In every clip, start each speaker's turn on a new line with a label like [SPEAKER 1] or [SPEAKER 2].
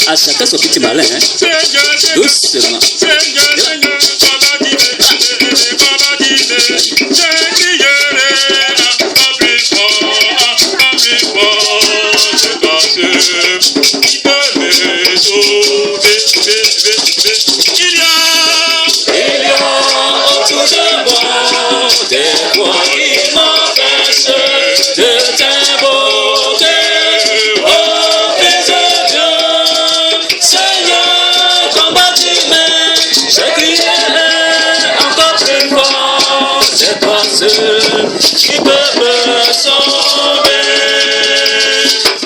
[SPEAKER 1] À chacun son petit malin, hein? Doucement.
[SPEAKER 2] Qui peut me sauver?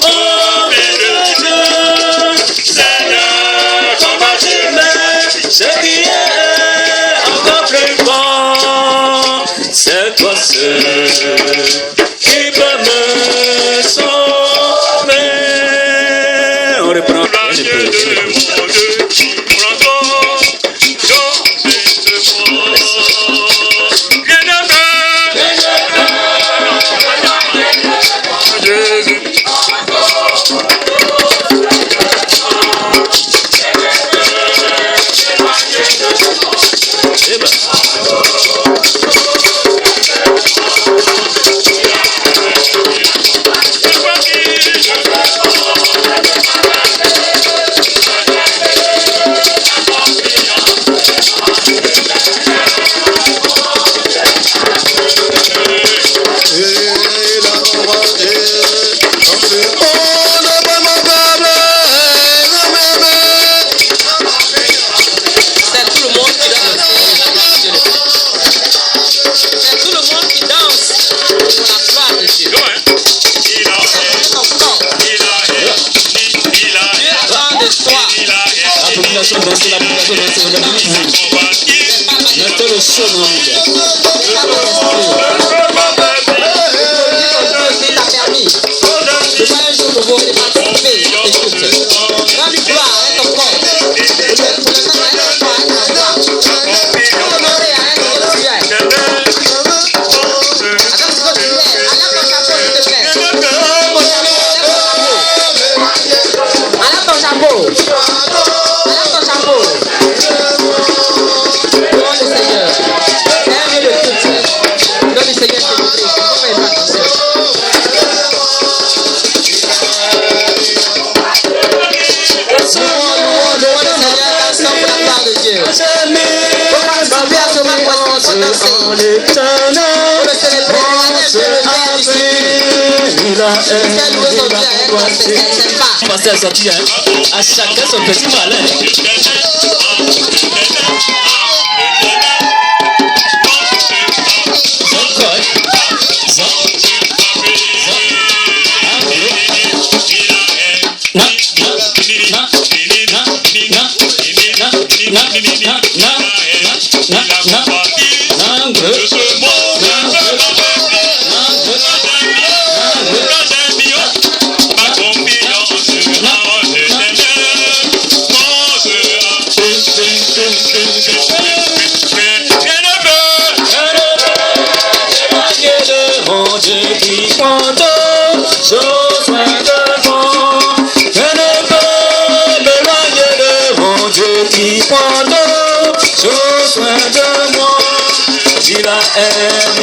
[SPEAKER 2] Oh, Dieu, Seigneur, comment tu m'aimes? Ce qui est encore plus fort, c'est toi seul qui peut me sauver. On reprend.
[SPEAKER 1] Passer à sortir, hein? À chacun son petit malin.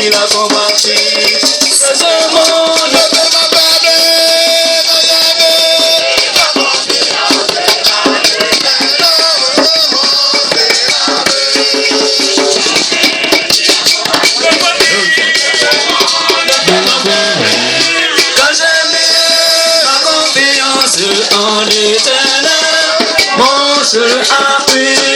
[SPEAKER 2] Il a combattu ce monde. Quand j'ai mis ma confiance en l'Éternel, mon seul appui.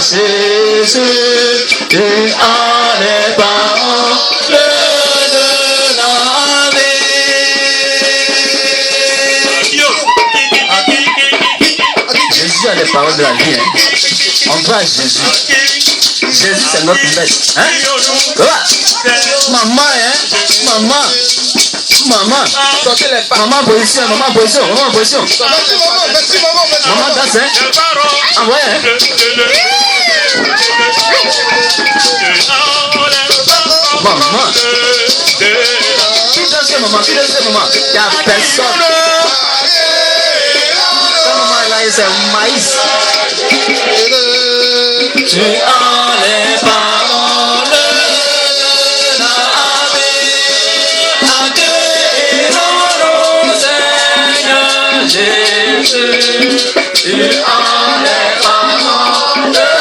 [SPEAKER 2] Jésus, tu as les paroles de la vie. Jésus a les paroles de la vie. Hein. On va à Jésus. Jésus, c'est notre maître. Hein? Maman, hein? Maman. Maman. Maman, position, maman, position, maman, position.
[SPEAKER 3] Merci, maman.
[SPEAKER 2] Maman, danse, hein? Ah ouais, hein? Maman. Qui danse, maman? Qui danse, maman? Il n'y a personne. Ta maman, là, c'est un maïs. Tu as les paroles de la vie. Accueillons-nous, Seigneur Jésus. Tu as les paroles de la vie.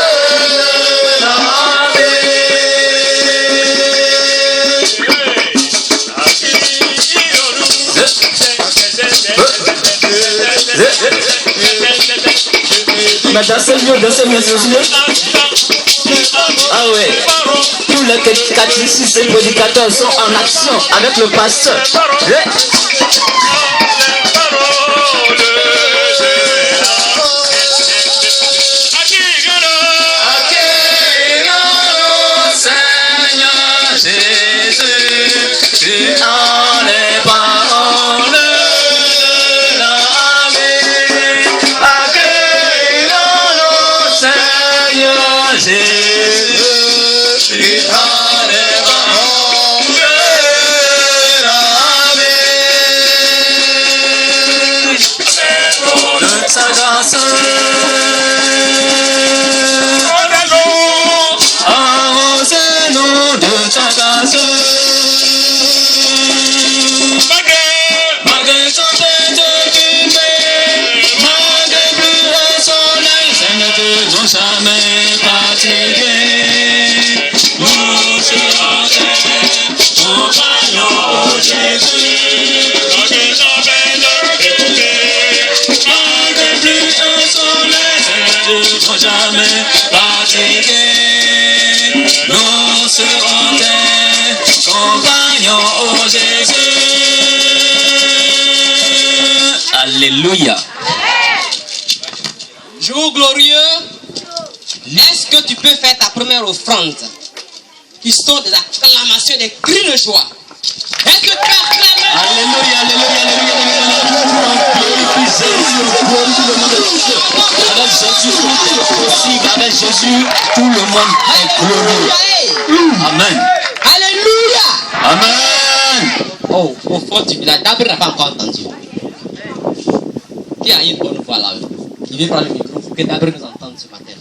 [SPEAKER 2] Mais dansez mieux, c'est mieux. Ah ouais. Tous les catéchistes et prédicateurs sont en action avec le pasteur. Accueillons-nous, Seigneur Jésus, tu as les paroles de la vie. Accueillons-nous, Seigneur Jésus, tu as les paroles de la vie. De sa grâce. Arrosez-nous de ta grâce. Malgré son tête occupée, malgré plus le soleil, c'est ne faisons jamais fatiguer. Nous serons compagnons au Jésus. Malgré son tête occupée, malgré plus le soleil, c'est ne faisons jamais fatiguer. Nous serons tes compagnons au Jésus. Alléluia.
[SPEAKER 1] Jour glorieux, est-ce que tu peux faire ta première offrande qui sont des acclamations, des cris de joie? Est-ce que tu peux acclamer?
[SPEAKER 2] Alléluia, alléluia, alléluia, avec Jésus, tout est possible. Avec Jésus, tout le monde est glorieux. Amen.
[SPEAKER 1] Alléluia.
[SPEAKER 2] Amen.
[SPEAKER 1] Oh, au fond du village, David n'a pas encore entendu. Qui a une bonne voix là? Il veut prendre le micro pour que David nous entende ce matin.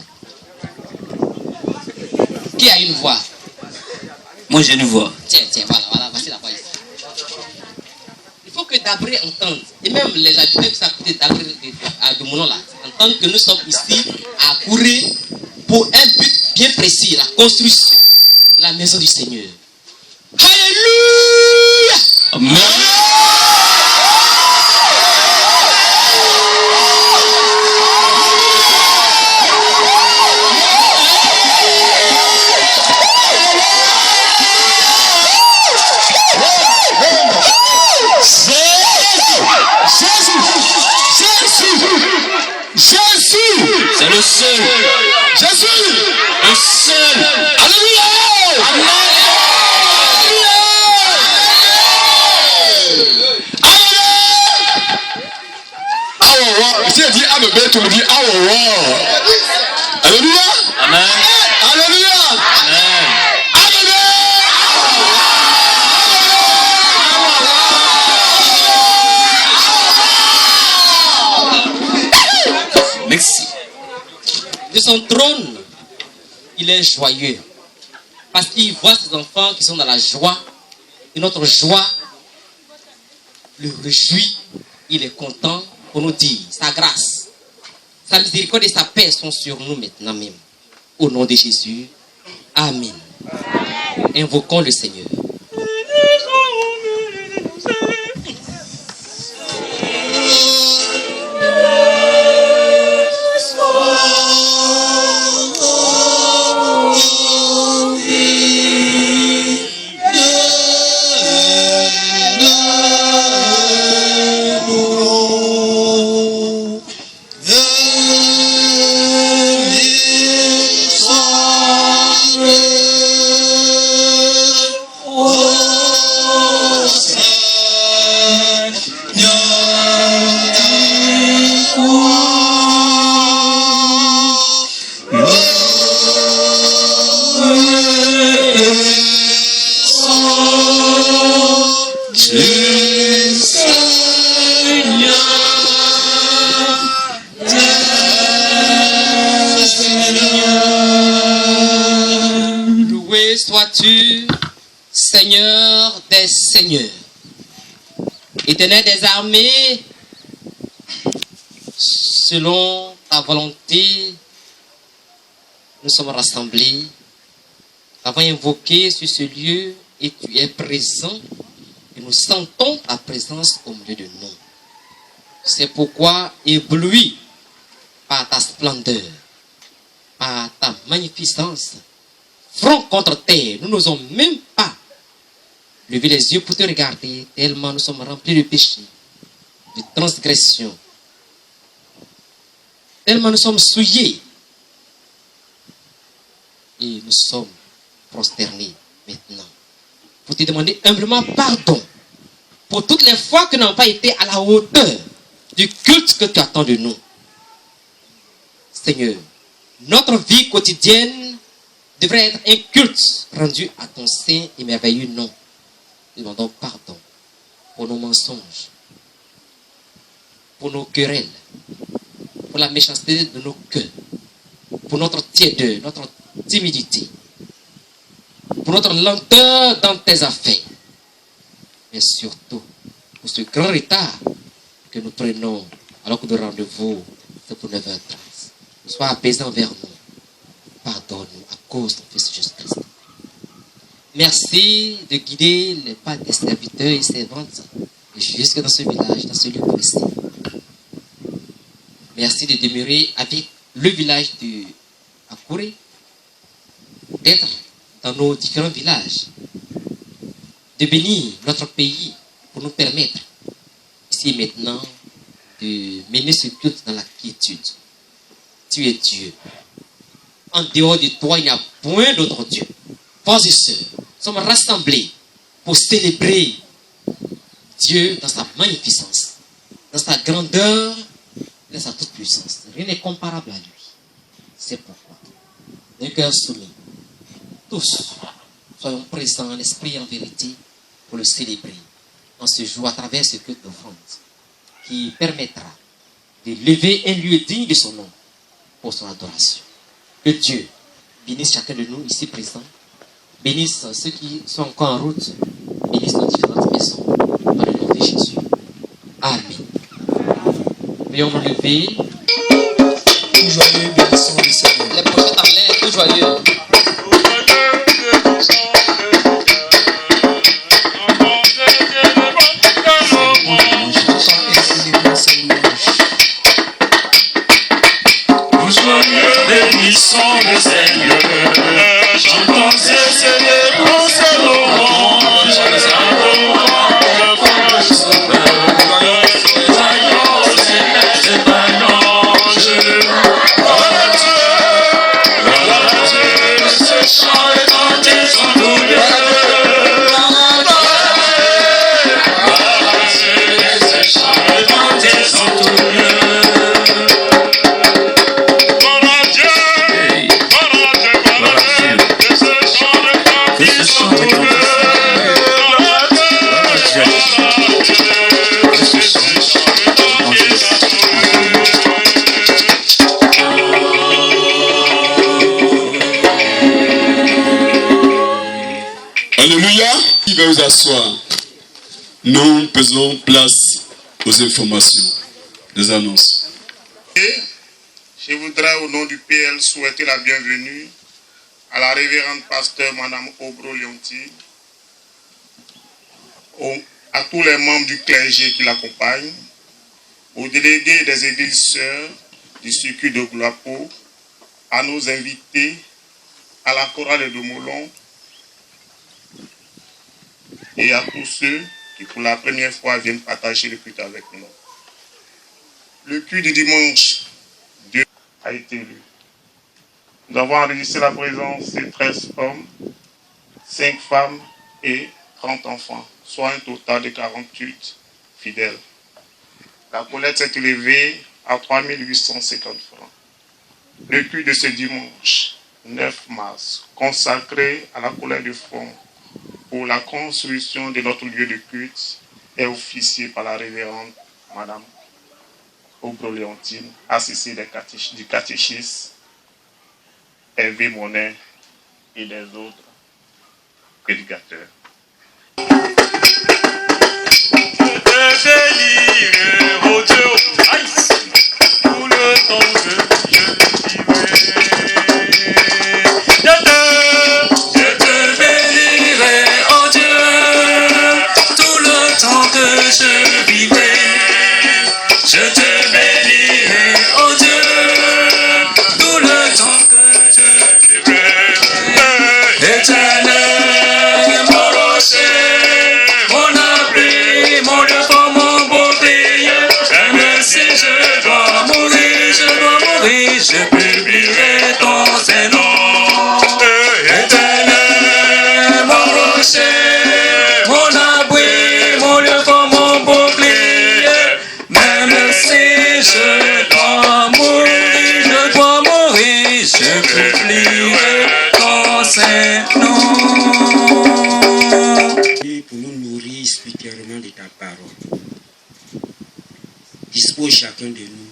[SPEAKER 1] Qui a une voix?
[SPEAKER 2] Moi j'ai une voix.
[SPEAKER 1] Tiens, voilà, voici la voix ici. Il faut que Dabré entende, et même les habitants qui sont à côté de Moulon là, entendent que nous sommes ici à courir pour un but bien précis, la construction de la maison du Seigneur. Alléluia!
[SPEAKER 2] Amen.
[SPEAKER 3] Jésus.
[SPEAKER 2] C'est le seul.
[SPEAKER 3] Jésus.
[SPEAKER 2] Le seul.
[SPEAKER 3] Alléluia. Si elle dit Amen, tu me dis Alléluia. Alléluia.
[SPEAKER 2] Amen.
[SPEAKER 3] Alléluia.
[SPEAKER 2] Amen. Merci.
[SPEAKER 1] De son trône, il est joyeux. Parce qu'il voit ses enfants qui sont dans la joie. Et notre joie le réjouit. Il est content pour nous dire sa grâce, sa miséricorde et sa paix sont sur nous maintenant même. Au nom de Jésus. Amen. Invoquons le Seigneur.
[SPEAKER 3] Oh
[SPEAKER 1] Seigneur, Éternel des armées, selon ta volonté, nous sommes rassemblés, avons invoqué sur ce lieu et tu es présent et nous sentons ta présence au milieu de nous. C'est pourquoi, ébloui par ta splendeur, par ta magnificence, front contre terre, nous n'osons même pas lever les yeux pour te regarder, tellement nous sommes remplis de péché, de transgression, tellement nous sommes souillés et nous sommes prosternés maintenant pour te demander humblement pardon pour toutes les fois que nous n'avons pas été à la hauteur du culte que tu attends de nous. Seigneur, notre vie quotidienne devrait être un culte rendu à ton saint et merveilleux nom. Nous demandons pardon pour nos mensonges, pour nos querelles, pour la méchanceté de nos cœurs, pour notre tiédeur, notre timidité, pour notre lenteur dans tes affaires, mais surtout pour ce grand retard que nous prenons alors que le rendez-vous c'est pour 9h30. Sois apaisant envers nous. Pardonne-nous à cause de ton Fils Jésus-Christ. Merci de guider les pas des serviteurs et servantes jusque dans ce village, dans ce lieu précis. Merci de demeurer avec le village de Akure, d'être dans nos différents villages, de bénir notre pays pour nous permettre, ici et maintenant, de mener ce culte dans la quiétude. Tu es Dieu. En dehors de toi, il n'y a point d'autre Dieu. Frères et sœurs, nous sommes rassemblés pour célébrer Dieu dans sa magnificence, dans sa grandeur, dans sa toute puissance. Rien n'est comparable à lui. C'est pourquoi, d'un cœur soumis, tous soyons présents en esprit et en vérité pour le célébrer en ce jour à travers ce culte d'offrande qui permettra de lever un lieu digne de son nom pour son adoration. Que Dieu bénisse chacun de nous ici présents, bénisse ceux qui sont encore en route, bénisse nos différentes maisons, dans le nom de Jésus. Amen. Veuillons nous lever.
[SPEAKER 4] Tout joyeux, bénissons le Seigneur.
[SPEAKER 1] Les prophètes en l'air, tout joyeux.
[SPEAKER 5] Bénissons le Seigneur, chantons et célébrons ses louanges, adorons le Père Sauveur, voyons céleste ange, la Dieu, ce chant est canté sans douleur, ce chant est canté sans douleur.
[SPEAKER 3] Alléluia. Qui va vous asseoir? Nous faisons place aux informations, des annonces.
[SPEAKER 6] Je voudrais au nom du PL souhaiter la bienvenue à la révérende pasteur Madame Obro Leontine, à tous les membres du clergé qui l'accompagnent, aux délégués des églises sœurs du circuit de Gloapo, à nos invités, à la chorale de Molon et à tous ceux qui pour la première fois viennent partager le culte avec nous. Le culte du dimanche 2 a été lu. Nous avons enregistré la présence de 13 hommes, 5 femmes et 30 enfants, soit un total de 48 fidèles. La collecte s'est élevée à 3 850 francs. Le culte de ce dimanche 9 mars, consacré à la collecte de fonds pour la construction de notre lieu de culte, est officié par la révérende Madame Obro Leontine, assistée du catéchisme Hervé Monet et des autres prédicateurs.
[SPEAKER 5] bénirai, oh Dieu, aïe, tout le temps que je vivrai. Je te bénirai, oh Dieu, tout le temps que je vivrai. Je te bénirai, oh Dieu, tout le temps que je vivrai. Éternel, mon rocher, mon abri, mon Dieu, mon bouclier, même si je dois mourir, je publierai ton Saint-Nom. Éternel, mon rocher, mon abri, mon Dieu, mon bouclier, même si je dois mourir, je publierai ton Saint-Nom.
[SPEAKER 7] Pour nous nourrir spirituellement de ta parole. Dispose chacun de nous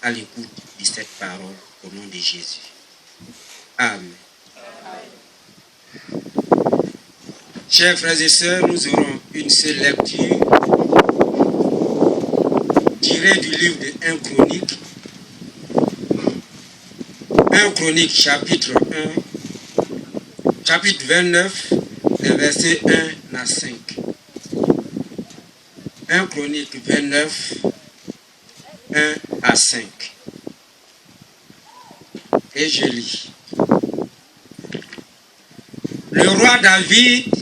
[SPEAKER 7] à l'écoute de cette parole au nom de Jésus. Amen. Chers frères et sœurs, nous aurons une seule lecture tirée du livre de 1 Chronique. 1 Chronique chapitre 1, chapitre 29, les versets 1 à 5. 1 Chronique 29, 1 à 5. Et je lis. Le roi David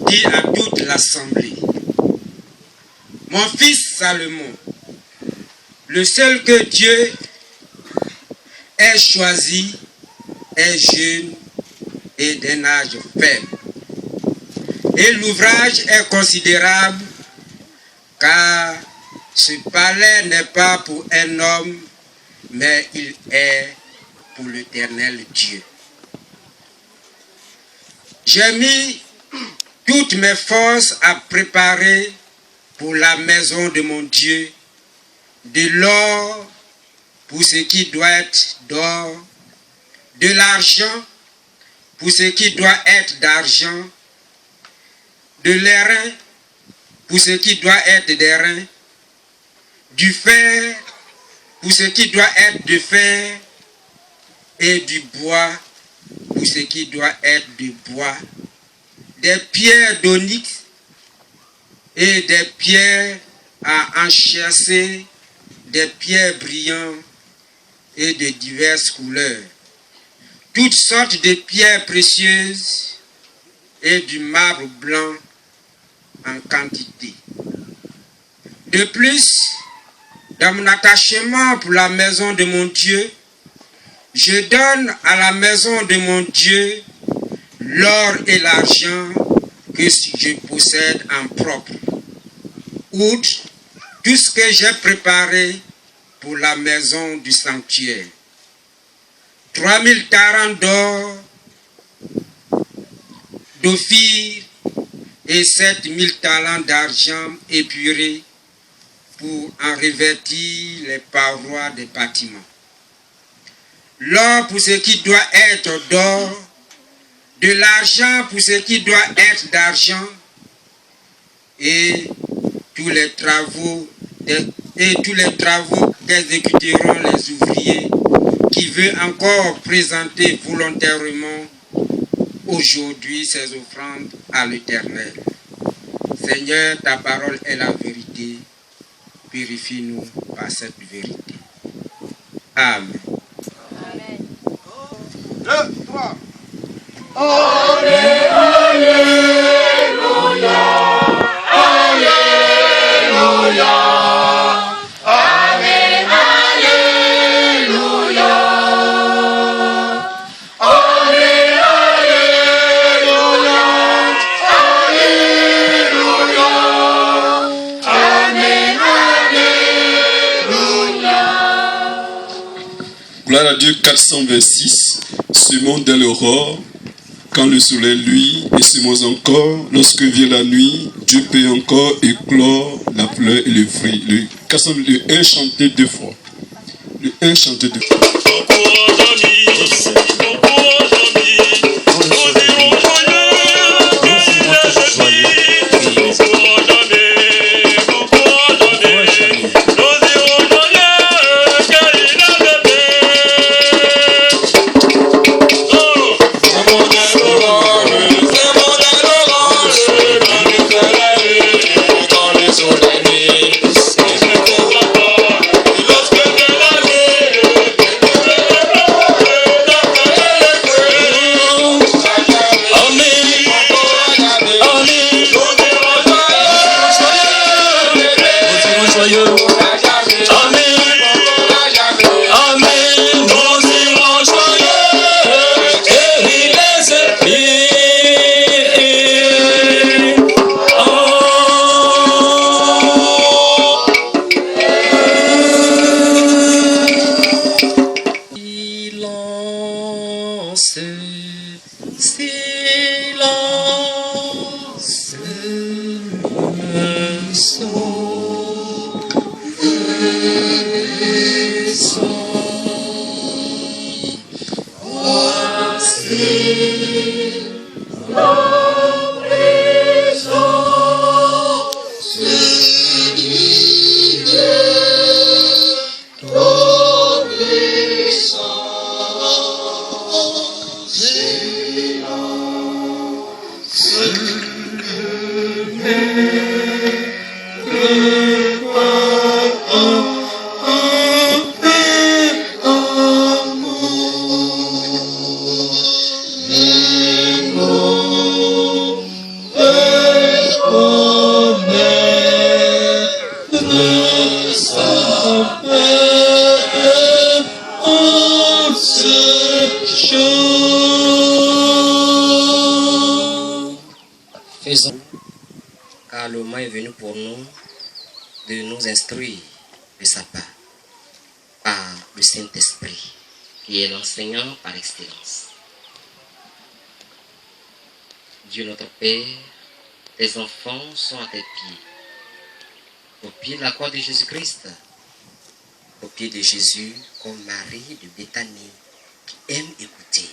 [SPEAKER 7] dit à toute l'assemblée: mon fils Salomon, le seul que Dieu ait choisi, est jeune et d'un âge faible. Et l'ouvrage est considérable, car ce palais n'est pas pour un homme, mais il est pour l'Éternel Dieu. J'ai mis toutes mes forces à préparer pour la maison de mon Dieu, de l'or pour ce qui doit être d'or, de l'argent pour ce qui doit être d'argent, de l'airain pour ce qui doit être d'airain, du fer pour ce qui doit être de fer, et du bois pour ce qui doit être de bois, des pierres d'onyx et des pierres à enchâsser, des pierres brillantes et de diverses couleurs, toutes sortes de pierres précieuses et du marbre blanc en quantité. De plus, dans mon attachement pour la maison de mon Dieu, je donne à la maison de mon Dieu l'or et l'argent que je possède en propre, outre tout ce que j'ai préparé pour la maison du sanctuaire. 3000 talents d'or, d'ophir et 7000 talents d'argent épuré pour en revêtir les parois des bâtiments. L'or pour ce qui doit être d'or, de l'argent pour ce qui doit être d'argent, et tous les travaux qu'exécuteront les ouvriers qui veulent encore présenter volontairement aujourd'hui ces offrandes à l'Éternel. Seigneur, ta parole est la vérité. Purifie-nous par cette vérité. Amen.
[SPEAKER 3] 2, 3. Gloire à Dieu, 426. Semons dès l'aurore, quand le soleil luit, et semons encore, lorsque vient la nuit, Dieu peut encore éclore la fleur et le fruit. Le 1 chanté 2 fois. Le 1 chanté 2 fois.
[SPEAKER 1] Faisons, car le moment est venu pour nous de nous instruire de sa part par le Saint-Esprit, qui est l'enseignant par excellence. Dieu notre Père, tes enfants sont à tes pieds, au pied de la croix de Jésus-Christ, au pied de Jésus, comme Marie de Béthanie, qui aime écouter.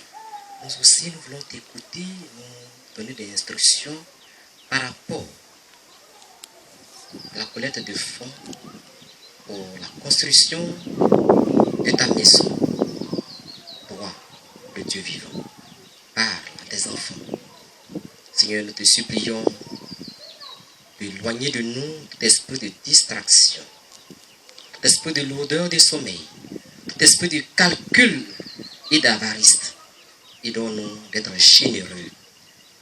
[SPEAKER 1] Nous aussi, nous voulons t'écouter, nous donner des instructions par rapport à la collecte de fonds pour la construction de ta maison. Roi, le Dieu vivant, parle à tes enfants. Seigneur, nous te supplions d'éloigner de nous tout esprit de distraction, tout esprit de lourdeur du sommeil, tout esprit de calcul et d'avarice. Aidons-nous d'être généreux,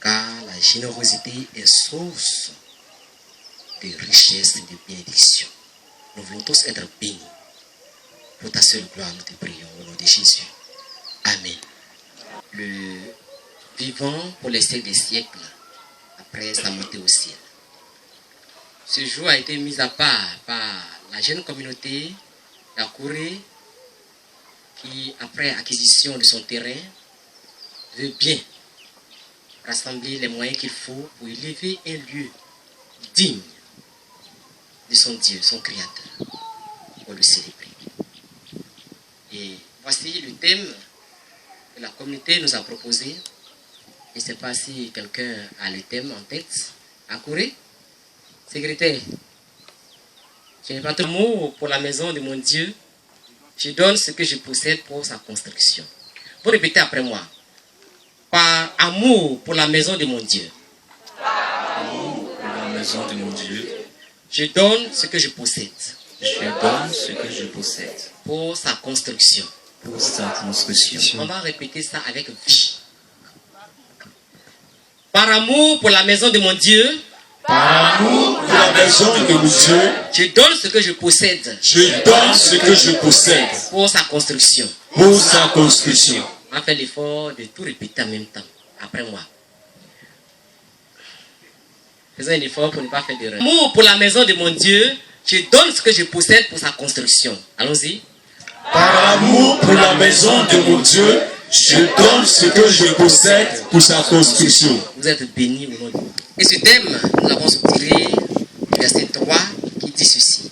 [SPEAKER 1] car la générosité est source de richesse et de bénédiction. Nous voulons tous être bénis. Pour ta seule gloire, nous te prions au nom de Jésus. Amen. Le vivant pour les siècles des siècles, après sa montée au ciel. Ce jour a été mis à part par la jeune communauté d'Akouré qui, après acquisition de son terrain, veut bien rassembler les moyens qu'il faut pour élever un lieu digne de son Dieu, son Créateur, pour le célébrer. Et voici le thème que la communauté nous a proposé. Je ne sais pas si quelqu'un a le thème en tête. Akouré, secrétaire, je n'ai pas de mots pour la maison de mon Dieu. Je donne ce que je possède pour sa construction. Vous répétez après moi. Par amour pour la maison de mon Dieu.
[SPEAKER 5] Par amour pour la maison de mon Dieu.
[SPEAKER 1] Je donne ce que je possède.
[SPEAKER 5] Je donne ce que je possède.
[SPEAKER 1] Pour sa construction.
[SPEAKER 5] Pour sa construction.
[SPEAKER 1] On va répéter ça avec vie. Par amour pour la maison de mon Dieu.
[SPEAKER 5] Par amour pour la maison de mon Dieu.
[SPEAKER 1] Je donne ce que je possède.
[SPEAKER 5] Je donne ce que je possède.
[SPEAKER 1] Pour sa construction.
[SPEAKER 5] Pour sa construction.
[SPEAKER 1] On fait l'effort de tout répéter en même temps, après moi. Faisons un effort pour ne pas faire d'erreur. Amour pour la maison de mon Dieu, je donne ce que je possède pour sa construction. Allons-y.
[SPEAKER 5] Par amour pour la maison de mon Dieu, je donne ce que je possède pour sa construction.
[SPEAKER 1] Vous êtes bénis au nom de Dieu. Et ce thème, nous l'avons tiré du verset 3 qui dit ceci.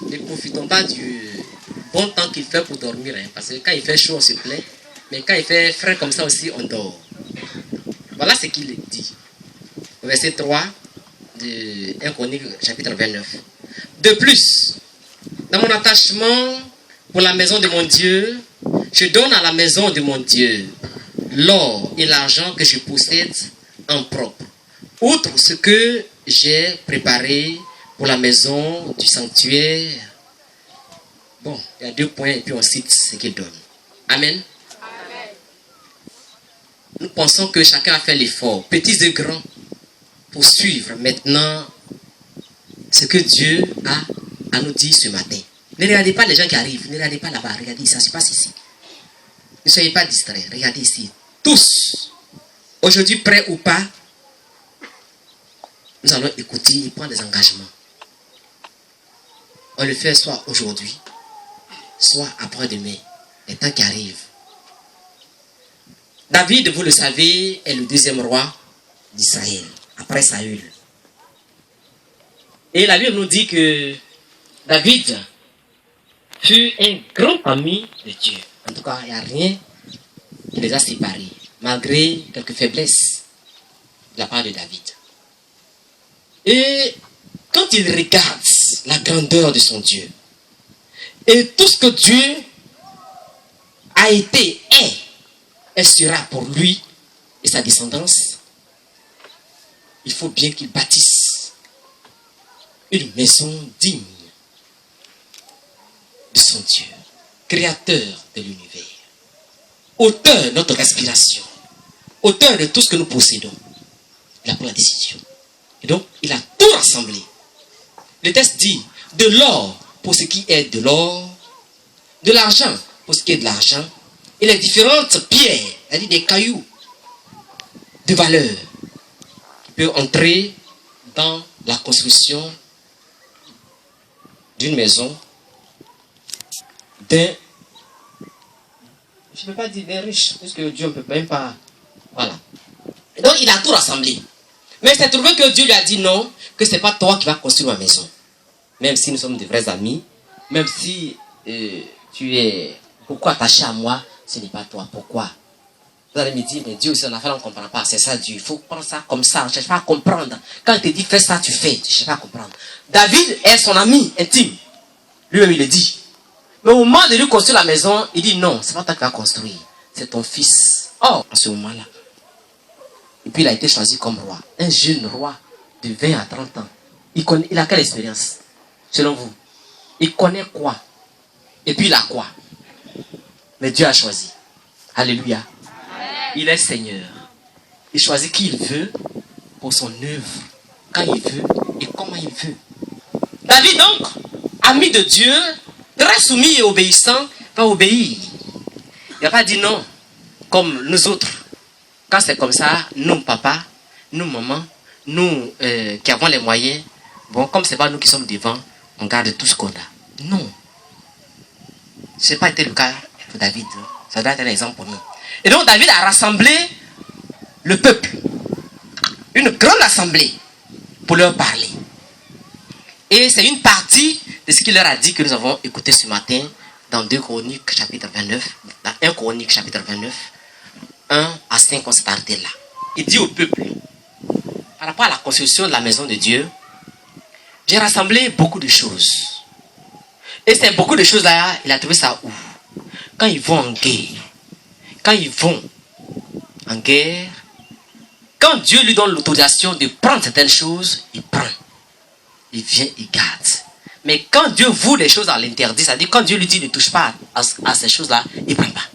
[SPEAKER 1] Ne profitons pas du bon temps qu'il fait pour dormir, hein, parce que quand il fait chaud, on se plaît, mais quand il fait frais comme ça aussi, on dort. Voilà ce qu'il dit. Verset 3 de 1 Chronique, chapitre 29. De plus, dans mon attachement pour la maison de mon Dieu, je donne à la maison de mon Dieu l'or et l'argent que je possède en propre, outre ce que j'ai préparé pour la maison du sanctuaire. Bon, il y a 2 points et puis on cite ce qu'il donne. Amen. Amen. Nous pensons que chacun a fait l'effort, petits et grands, pour suivre maintenant ce que Dieu a à nous dire ce matin. Ne regardez pas les gens qui arrivent, ne regardez pas là-bas, regardez, ça se passe ici. Ne soyez pas distraits, regardez ici. Tous, aujourd'hui prêts ou pas, nous allons écouter et prendre des engagements. On le fait soit aujourd'hui, soit après-demain, les temps qui arrivent. David, vous le savez, est le 2e roi d'Israël, après Saül. Et la Bible nous dit que David fut un grand ami de Dieu. En tout cas, il n'y a rien qui les a séparés, malgré quelques faiblesses de la part de David. Et quand il regarde la grandeur de son Dieu, et tout ce que Dieu a été, est et sera pour lui et sa descendance, il faut bien qu'il bâtisse une maison digne de son Dieu, créateur de l'univers, auteur de notre respiration, auteur de tout ce que nous possédons. Il a pris la décision. Et donc, il a tout rassemblé. Le texte dit, de l'or pour ce qui est de l'or, de l'argent pour ce qui est de l'argent, et les différentes pierres, c'est-à-dire des cailloux de valeur, qui peuvent entrer dans la construction d'une maison, d'un, je ne peux pas dire d'un riche, parce que Dieu ne peut même pas, voilà. Et donc il a tout rassemblé. Mais c'est trouvé que Dieu lui a dit non, que ce n'est pas toi qui vas construire ma maison. Même si nous sommes de vrais amis, même si tu es beaucoup attaché à moi, ce n'est pas toi. Pourquoi? Vous allez me dire, mais Dieu aussi, en affaire, on ne comprend pas. C'est ça Dieu. Il faut prendre ça comme ça. On ne cherche pas à comprendre. Quand il te dit fais ça, tu fais. Tu ne cherches pas à comprendre. David est son ami intime. Lui-même, il le dit. Mais au moment de lui construire la maison, il dit non, ce n'est pas toi qui vas construire. C'est ton fils. Or, en ce moment-là. Et puis il a été choisi comme roi. Un jeune roi de 20 à 30 ans. Il a quelle expérience, selon vous? Il connaît quoi? Et puis il a quoi? Mais Dieu a choisi. Alléluia. Il est Seigneur. Il choisit qui il veut pour son œuvre, quand il veut et comment il veut. David donc, ami de Dieu, très soumis et obéissant, va obéir. Il n'a pas dit non, comme nous autres. Quand c'est comme ça, nous papa, nous maman, nous qui avons les moyens, bon, comme ce n'est pas nous qui sommes devant, on garde tout ce qu'on a. Non. Ce n'est pas été le cas pour David. Ça doit être un exemple pour nous. Et donc David a rassemblé le peuple. Une grande assemblée pour leur parler. Et c'est une partie de ce qu'il leur a dit que nous avons écouté ce matin dans 2 Chroniques chapitre 29, dans 1 Chroniques chapitre 29, 1 à 5, on s'est arrêté là. Il dit au peuple, par rapport à la construction de la maison de Dieu, j'ai rassemblé beaucoup de choses. Et c'est beaucoup de choses là, il a trouvé ça où? Quand ils vont en guerre. Quand ils vont en guerre, quand Dieu lui donne l'autorisation de prendre certaines choses, il prend. Il vient, il garde. Mais quand Dieu voue les choses à l'interdit, c'est-à-dire quand Dieu lui dit ne touche pas à ces choses-là, il ne prend pas.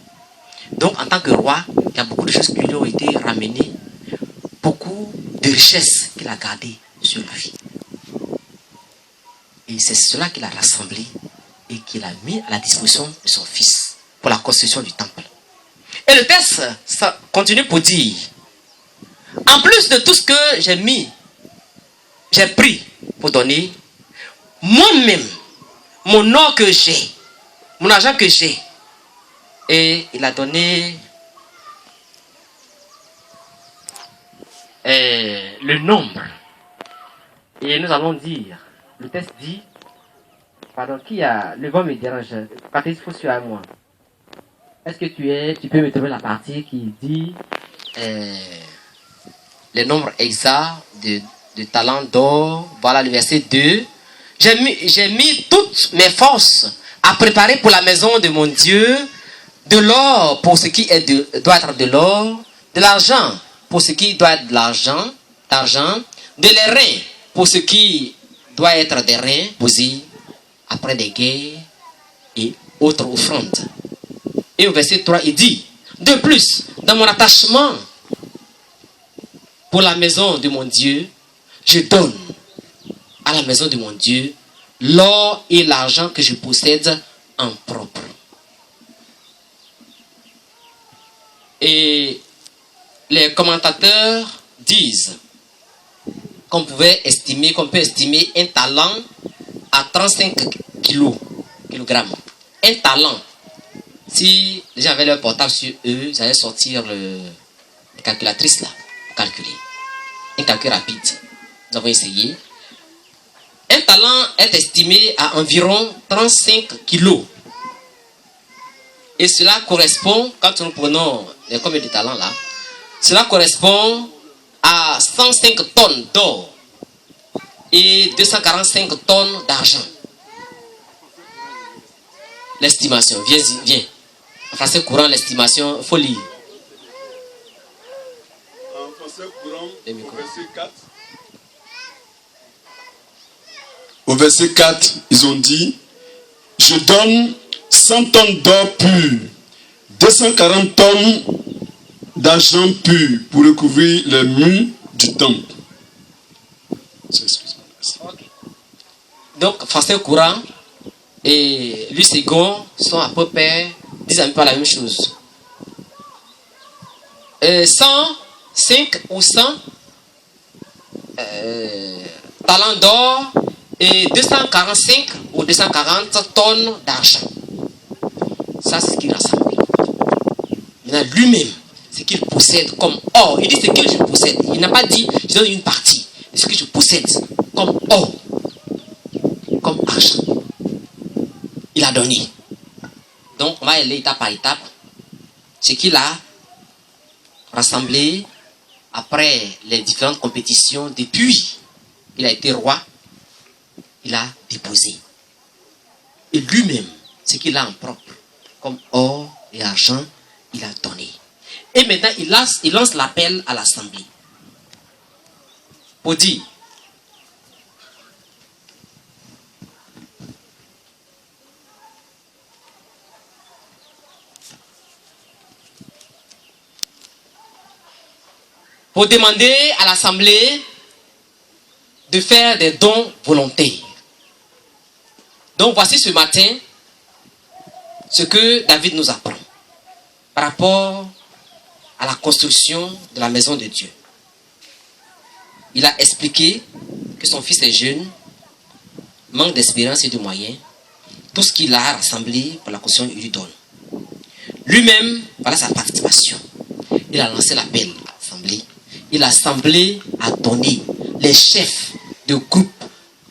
[SPEAKER 1] Donc en tant que roi, il y a beaucoup de choses qui lui ont été ramenées, beaucoup de richesses qu'il a gardées sur lui. Et c'est cela qu'il a rassemblé et qu'il a mis à la disposition de son fils pour la construction du temple. Et le texte ça continue pour dire, en plus de tout ce que j'ai pris pour donner, moi-même, mon or que j'ai, mon argent que j'ai, et il a donné le nombre. Et nous allons dire, le texte dit, pardon, qui a, le vent me dérange, Patrice, il faut suivre à moi. Est-ce que tu peux me trouver la partie qui dit le nombre exact de talents d'or? Voilà le verset 2. J'ai mis toutes mes forces à préparer pour la maison de mon Dieu, de l'or pour ce qui doit être de l'or, de l'argent pour ce qui doit être de l'argent, de les reins pour ce qui doit être des reins, posés après des guerres et autres offrandes. Et au verset 3, il dit, de plus, dans mon attachement pour la maison de mon Dieu, je donne à la maison de mon Dieu l'or et l'argent que je possède en propre. Et les commentateurs disent qu'on peut estimer un talent à 35 kilogrammes. Un talent. Si les gens avaient leur portable sur eux, ils allaient sortir la calculatrice là, pour calculer. Un calcul rapide. Nous avons essayé. Un talent talent est estimé à environ 35 kilos. Et cela correspond, quand nous prenons les combien de talents là, cela correspond à 105 tonnes d'or et 245 tonnes d'argent. L'estimation, viens. En français courant, l'estimation, il faut lire.
[SPEAKER 3] En français courant, au verset 4. Au verset 4, ils ont dit, je donne 100 tonnes d'or pur, 240 tonnes d'argent pur pour recouvrir les murs du temple.
[SPEAKER 1] Donc, français courant et lui second sont à peu près, disent un peu la même chose. 105 ou 100 talents d'or et 245 ou 240 tonnes d'argent. Ça, c'est ce qu'il rassemble. Maintenant, lui-même, ce qu'il possède comme or, il dit ce que je possède. Il n'a pas dit, je donne une partie de ce que je possède comme or, comme argent. Il a donné. Donc, on va aller étape par étape. Ce qu'il a rassemblé après les différentes compétitions, depuis il a été roi, il a déposé. Et lui-même, ce qu'il a en propre, comme or et argent, il a donné. Et maintenant, il lance l'appel à l'Assemblée. Pour dire, pour demander à l'Assemblée de faire des dons volontaires. Donc voici ce matin ce que David nous apprend par rapport à la construction de la maison de Dieu. Il a expliqué que son fils est jeune, manque d'espérance et de moyens. Tout ce qu'il a rassemblé pour la construction, il lui donne. Lui-même, voilà sa participation. Il a lancé l'appel à l'Assemblée. Et l'Assemblée a donné les chefs de groupe,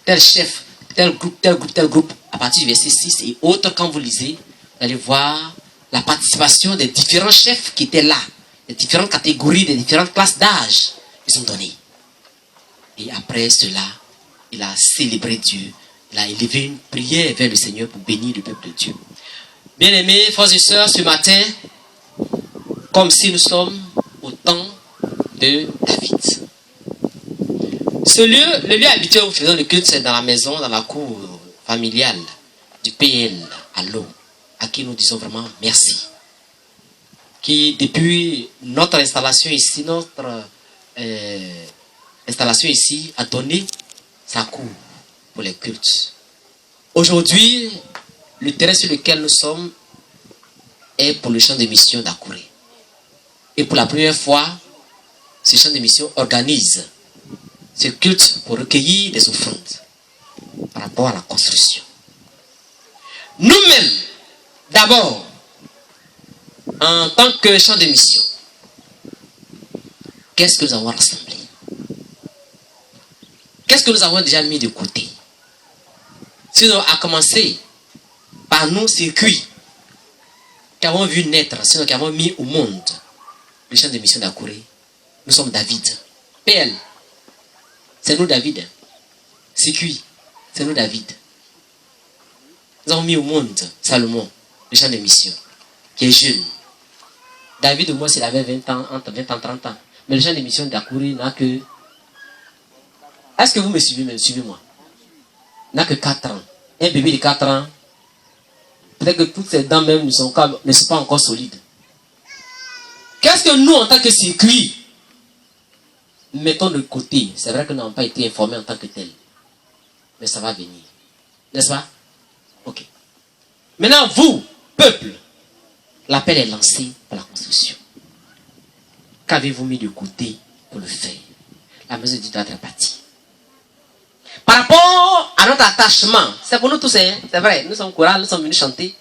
[SPEAKER 1] tel chef, tel groupe, tel groupe, tel groupe. À partir du verset 6 et autres, quand vous lisez, vous allez voir la participation des différents chefs qui étaient là, des différentes catégories, des différentes classes d'âge. Ils ont donné. Et après cela, il a célébré Dieu. Il a élevé une prière vers le Seigneur pour bénir le peuple de Dieu. Bien-aimés, frères et sœurs, ce matin, comme si nous sommes au temps de David. Le lieu habituel où nous faisons le culte, c'est dans la maison, dans la cour familiale du PL à l'eau, à qui nous disons vraiment merci. Qui, depuis notre installation ici, a donné sa cour pour les cultes. Aujourd'hui, le terrain sur lequel nous sommes est pour le champ de mission d'Akouré. Et pour la première fois, ce champ de mission organise ce culte pour recueillir des offrandes par rapport à la construction. Nous-mêmes, d'abord, en tant que champ de mission, qu'est-ce que nous avons rassemblé? Qu'est-ce que nous avons déjà mis de côté? Sinon, à commencer par nos circuits qui avons vu naître, sinon qui avons mis au monde le champ de mission d'Akouré. Nous sommes David. PL, c'est nous David. Circuit, c'est nous David. Nous avons mis au monde Salomon, le champ de mission, qui est jeune. David, au moins, il avait 20 ans, entre 20 ans et 30 ans. Mais le champ de mission d'Akouré n'a que... Est-ce que vous me suivez? Suivez-moi. N'a que 4 ans. Un bébé de 4 ans, peut-être que toutes ses dents même ne sont pas encore solides. Qu'est-ce que nous, en tant que circuit, mettons de côté? C'est vrai que nous n'avons pas été informés en tant que tel. Mais ça va venir. N'est-ce pas? Ok. Maintenant, vous, peuple, l'appel est lancé pour la construction. Qu'avez-vous mis de côté pour le faire? La maison de Dieu doit être bâtie. Par rapport à notre attachement, c'est pour nous tous, c'est vrai, nous sommes chorales, nous sommes venus chanter.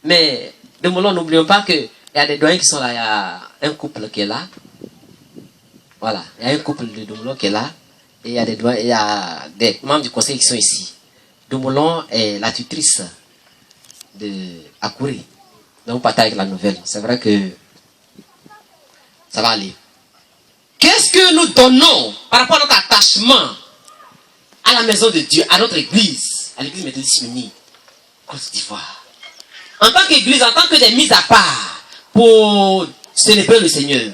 [SPEAKER 1] Mais, de Moulon, n'oublions pas qu'il y a des doyens qui sont là, il y a un couple qui est là. Voilà, il y a un couple de Moulon qui est là.
[SPEAKER 8] Et il y a des membres du conseil qui sont ici. Doumolon est la tutrice de Akouré. Donc, on partage avec la nouvelle. C'est vrai que ça va aller. Qu'est-ce que nous donnons par rapport à notre attachement à la maison de Dieu, à notre église, à l'église méthodiste unie, Côte d'Ivoire? En tant qu'église, en tant que des mises à part pour célébrer le Seigneur,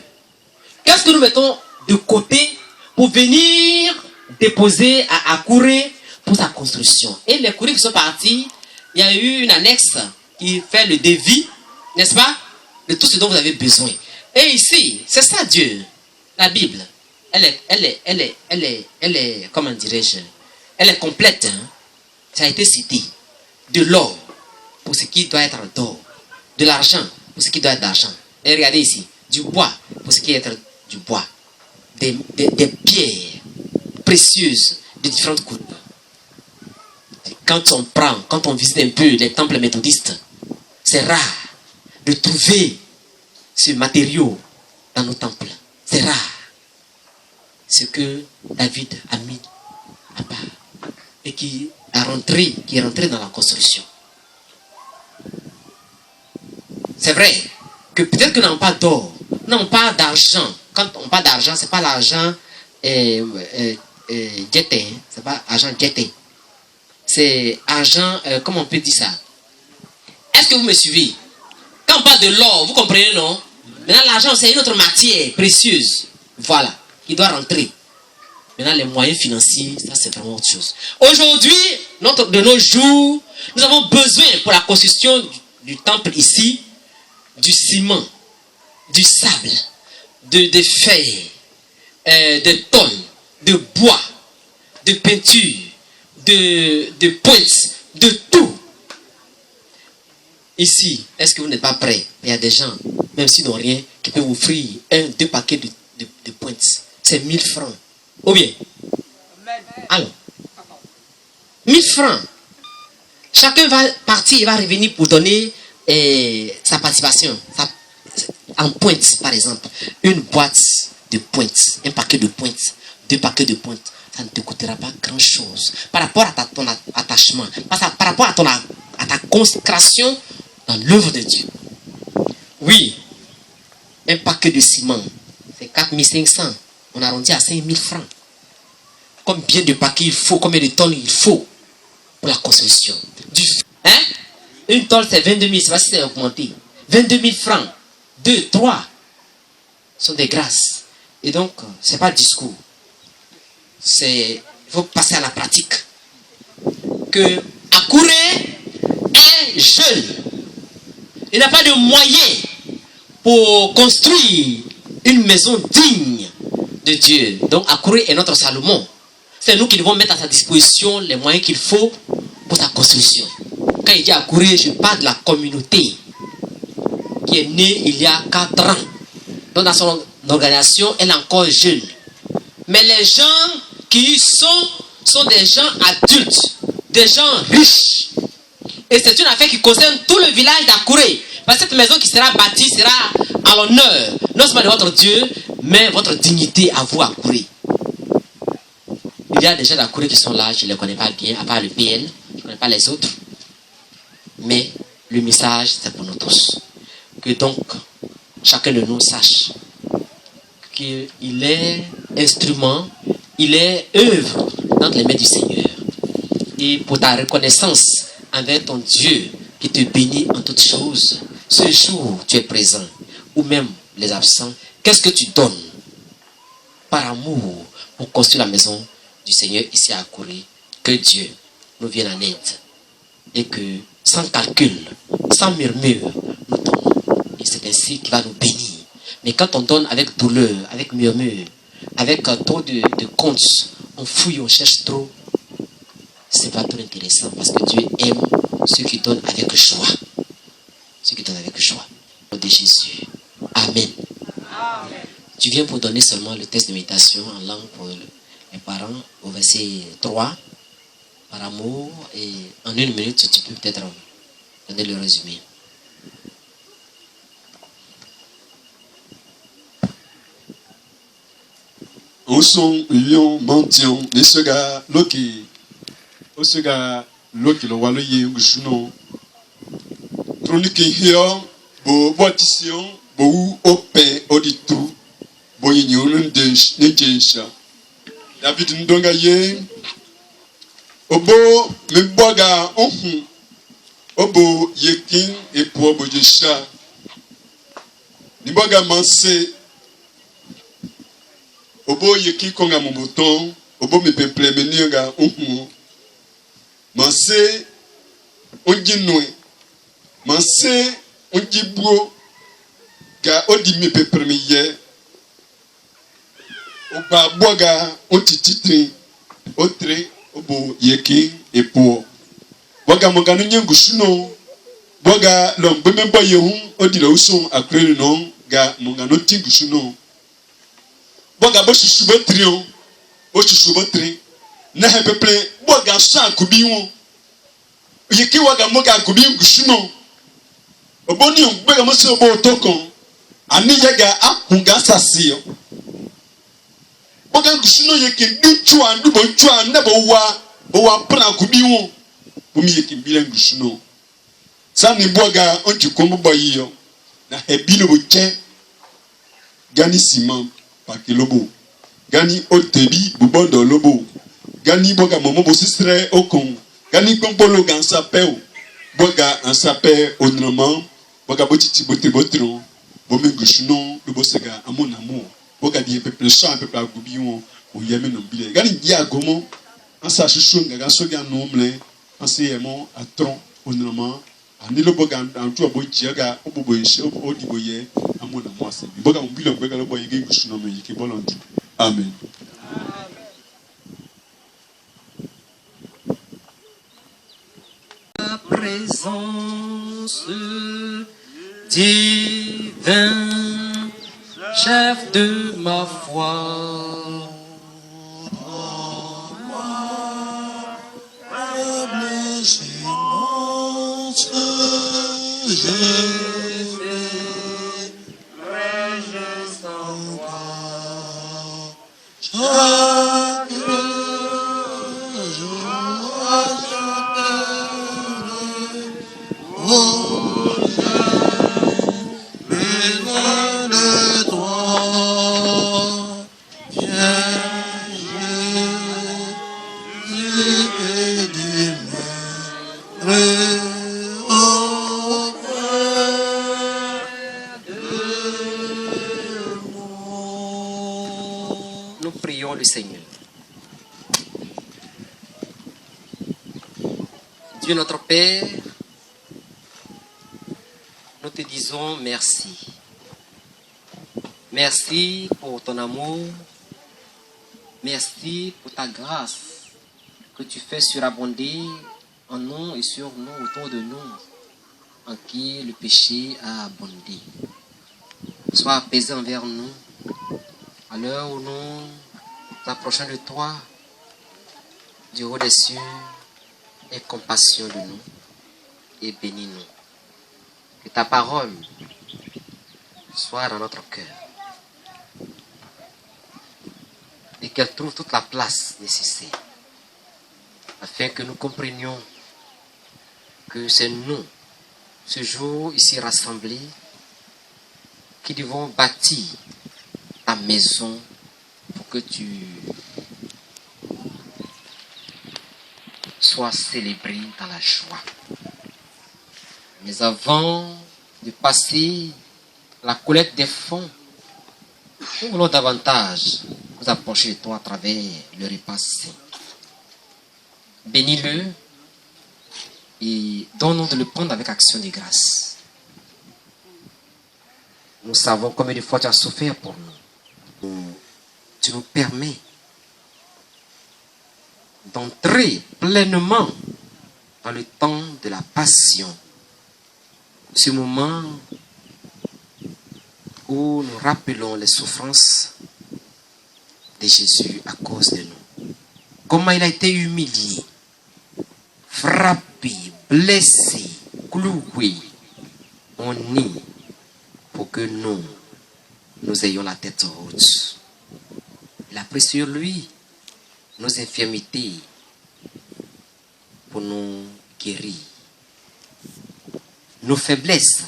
[SPEAKER 8] qu'est-ce que nous mettons de côté pour venir déposer à Akouré pour sa construction? Et les courriers qui sont partis, il y a eu une annexe qui fait le devis, n'est-ce pas, de tout ce dont vous avez besoin. Et ici, c'est ça Dieu, la Bible. Elle est, comment dirais-je, elle est complète. Hein? Ça a été cité. De l'or pour ce qui doit être d'or, de l'argent pour ce qui doit être d'argent. Et regardez ici, du bois pour ce qui doit être du bois, des pierres précieuses de différentes couleurs. Quand on visite un peu les temples méthodistes, c'est rare de trouver ce matériau dans nos temples. C'est rare. Ce que David a mis à part et qui est rentré dans la construction. C'est vrai que peut-être que nous n'avons pas d'or, nous n'avons pas d'argent. Quand on parle d'argent, ce n'est pas l'argent jeté, c'est pas argent jeté. C'est argent, comment on peut dire ça? Est-ce que vous me suivez? Quand on parle de l'or, vous comprenez, non? Maintenant, l'argent, c'est une autre matière précieuse. Voilà, qui doit rentrer. Maintenant, les moyens financiers, ça, c'est vraiment autre chose. Aujourd'hui, de nos jours, nous avons besoin pour la construction du temple ici, du ciment, du sable, de feuilles, de tonnes, de bois, de peinture, de pointes, de tout. Ici, est-ce que vous n'êtes pas prêts? Il y a des gens, même s'ils n'ont rien, qui peuvent offrir 2 paquets de pointes. C'est 1000 francs. Ou bien? Alors, 1000 francs. Chacun va partir, il va revenir pour donner sa participation. En pointes, par exemple. Une boîte de pointes, un paquet de pointes, 2 paquets de pointes. Ça ne te coûtera pas grand-chose. Par rapport à ton attachement, par rapport à ta consécration dans l'œuvre de Dieu. Oui, un paquet de ciment, c'est 4500. On arrondit à 5000 francs. Combien de paquets il faut, combien de tonnes il faut pour la construction? Une tonne, c'est 22 000, je ne sais pas si c'est augmenté. 22 000 francs, 2, 3 sont des grâces. Et donc, ce n'est pas le discours. Il faut passer à la pratique. Que Akouré est jeune. Il n'a pas de moyens pour construire une maison digne de Dieu. Donc Akouré est notre Salomon. C'est nous qui devons mettre à sa disposition les moyens qu'il faut pour sa construction. Quand il dit Akouré, je parle de la communauté qui est née il y a 4 ans. Donc dans son organisation, elle est encore jeune. Mais les gens qui sont des gens adultes, des gens riches. Et c'est une affaire qui concerne tout le village d'Akouré. Parce que cette maison qui sera bâtie sera à l'honneur, non seulement de votre Dieu, mais votre dignité à vous, Akouré. Il y a des gens d'Akouré qui sont là, je ne les connais pas bien, à part le PL, je ne connais pas les autres. Mais le message, c'est pour nous tous. Que donc, chacun de nous sache qu'il est instrument, il est œuvre dans les mains du Seigneur. Et pour ta reconnaissance envers ton Dieu qui te bénit en toutes choses, ce jour tu es présent, ou même les absents, qu'est-ce que tu donnes par amour pour construire la maison du Seigneur ici à Akouré? Que Dieu nous vienne en aide et que sans calcul, sans murmure, nous donnons. Et c'est ainsi qu'il va nous bénir. Mais quand on donne avec douleur, avec murmure, avec trop de comptes, on fouille, on cherche trop, c'est pas trop intéressant parce que Dieu aime ceux qui donnent avec joie. Ceux qui donnent avec joie. Au nom de Jésus. Amen. Amen. Tu viens pour donner seulement le texte de méditation en langue pour les parents au verset 3. Par amour, et en 1 minute, tu peux peut-être donner le résumé.
[SPEAKER 3] Au Moson, lion, mention, les sega, loki. Osega, loki, le walo ye, gushno. Tronique hier, bo boitission, bo open, auditou, bo yinyon, nejensha. David Ndonga ye, obo, me boga, obo, yekin, et pour obo jesha. Niboga manse, obo yekin konga moboton, obo me peuple menioga, manse, onjinwe, manse, onjibro, ga odi me peuple me ye, oba boga, ontititri, otre, obo yekin, et pour. Boga mongano nyengusuno, boga lombeme boyehun, odi la uson akre non, ga mongano tingusuno. Boga bo susubotri, na hepeple, boga sa kubiwon. Yeki waga moga kubi ngusuno. Oboni ngbe mo se obo tokon. Ani yega akunga sasio. Boga ngusuno yeki duchu andu bo chua na bo wa pra kubi won. Bumi yeki bila ngusuno. Sani boga onti kombo boyiyo. Na hebilo bo che. Gani simam pa kilobo. Gani otebi bubondo lobo. Gani boga momo bo sistre okon. Gani kompolo gan sapeo. Boga un sapé autrement. Boga botiti botron. Bomi gushno le bosega amon amour. Boga di peuple chan peuple agubion o yeme no bile. Gani dia gomo an sa chuchunga ga soga nomle an se yemo atron autrement. Ani le boga an tu abo jiaga obobo yeshe o diboye amon amour se. Boga mbilo boga le boye ge gushno me yike bolondu. Amen.
[SPEAKER 8] Présence divin, chef de ma foi. Nous prions le Seigneur. Dieu notre Père, nous te disons merci. Merci pour ton amour. Merci pour ta grâce que tu fais surabonder en nous et sur nous, autour de nous, en qui le péché a abondé. Sois apaisé envers nous à l'heure où nous nous approchons de toi, du haut des cieux, aie compassion de nous et bénis-nous. Que ta parole soit dans notre cœur et qu'elle trouve toute la place nécessaire afin que nous comprenions que c'est nous, ce jour ici rassemblés, qui devons bâtir ta maison pour que tu sois célébré dans la joie. Mais avant de passer la collecte des fonds, nous voulons davantage nous approcher de toi à travers le repas saint. Bénis-le et donne-nous de le prendre avec action de grâce. Nous savons combien de fois tu as souffert pour nous. Tu nous permets d'entrer pleinement dans le temps de la passion. Ce moment où nous rappelons les souffrances de Jésus à cause de nous. Comment il a été humilié, frappé, blessé, cloué, on nie pour que nous ayons la tête haute. Il Il a pris sur lui nos infirmités pour nous guérir, nos faiblesses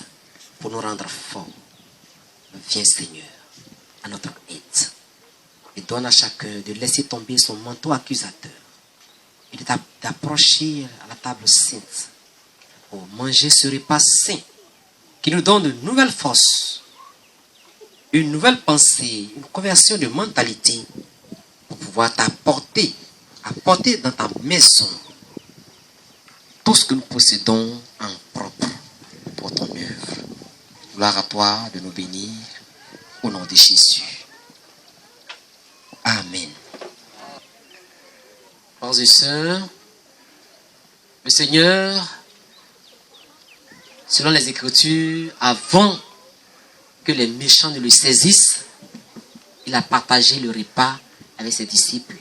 [SPEAKER 8] pour nous rendre forts. Viens Seigneur, à notre aide, et donne à chacun de laisser tomber son manteau accusateur et d'approcher à la table sainte pour manger ce repas saint qui nous donne de nouvelles forces, une nouvelle pensée, une conversion de mentalité pour pouvoir apporter dans ta maison tout ce que nous possédons en propre pour ton œuvre. Gloire à toi de nous bénir au nom de Jésus. Amen. Frères et sœurs, le Seigneur, selon les Écritures, avant que les méchants ne le saisissent, il a partagé le repas avec ses disciples.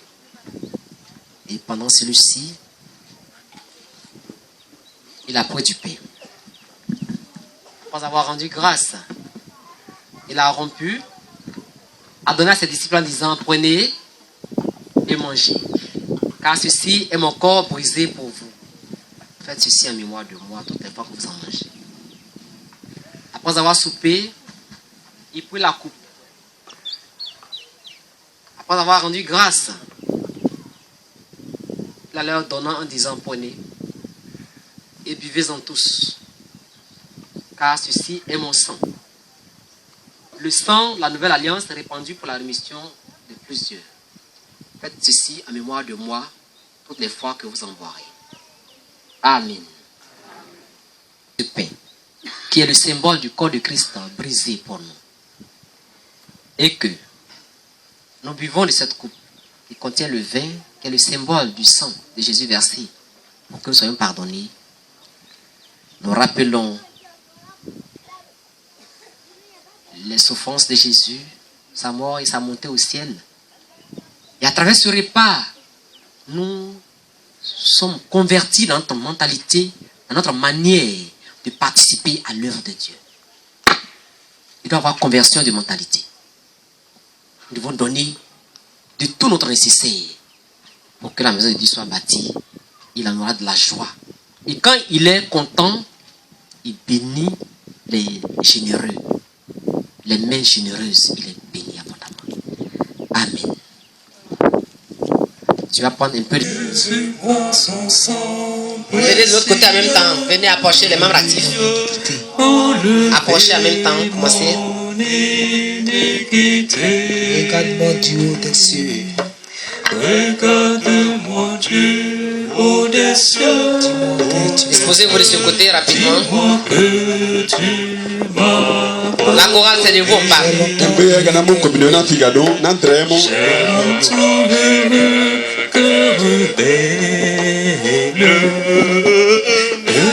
[SPEAKER 8] Et pendant celui-ci, il a pris du pain. Après avoir rendu grâce, il a rompu, a donné à ses disciples en disant, prenez et mangez, car ceci est mon corps brisé pour vous. Faites ceci en mémoire de moi toutes les fois que vous en mangez. Après avoir soupé, il prit la coupe. Après avoir rendu grâce, il a leur donné en disant, prenez et buvez-en tous, car ceci est mon sang. Le sang, la nouvelle alliance, est répandue pour la rémission de plusieurs. Faites ceci en mémoire de moi toutes les fois que vous en boirez. Amen. Le pain, qui est le symbole du corps de Christ brisé pour nous. Et que nous buvons de cette coupe qui contient le vin, qui est le symbole du sang de Jésus versé, pour que nous soyons pardonnés. Nous rappelons les souffrances de Jésus, sa mort et sa montée au ciel. Et à travers ce repas, nous sommes convertis dans notre mentalité, dans notre manière de participer à l'œuvre de Dieu. Il doit y avoir conversion de mentalité. Nous devons donner de tout notre nécessaire pour que la maison de Dieu soit bâtie. Il en aura de la joie. Et quand il est content, il bénit les généreux. Les mains généreuses, il est béni abondamment. Amen. Tu vas prendre un peu de... Venez de l'autre côté en même temps. Venez approcher les membres actifs. Approchez en même temps. Commencez.
[SPEAKER 4] Regarde-moi du haut des cieux.
[SPEAKER 5] Regarde-moi du haut des cieux.
[SPEAKER 8] Disposez-vous de ce côté rapidement. La chorale, c'est de vous, on parle.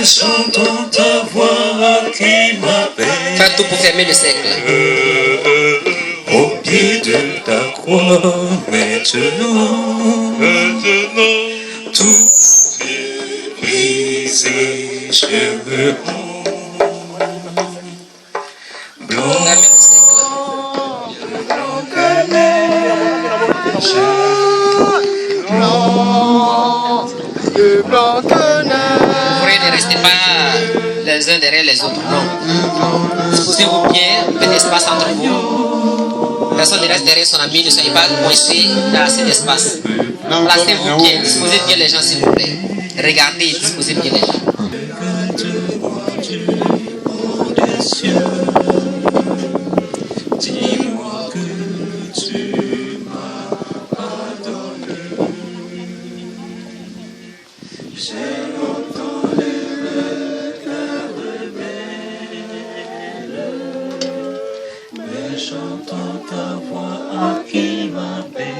[SPEAKER 5] Chantons ta voix qui m'appelle.
[SPEAKER 8] Faites tout pour fermer le cercle.
[SPEAKER 5] Au pied de ta croix, maintenant, tout est brisé, je veux
[SPEAKER 8] Fermez le cercle. Vous ne restez pas les uns derrière les autres, non. Disposez-vous bien, faites espace entre vous. Personne ne reste derrière son ami, ne soyez pas coincés, il y a assez d'espace. Placez-vous bien, disposez bien les gens s'il vous plaît. Regardez, disposez bien les gens.
[SPEAKER 5] dis-moi que tu m'as pardonné. J'ai longtemps le cœur rebelle, mais j'entends ta voix qui m'appelle.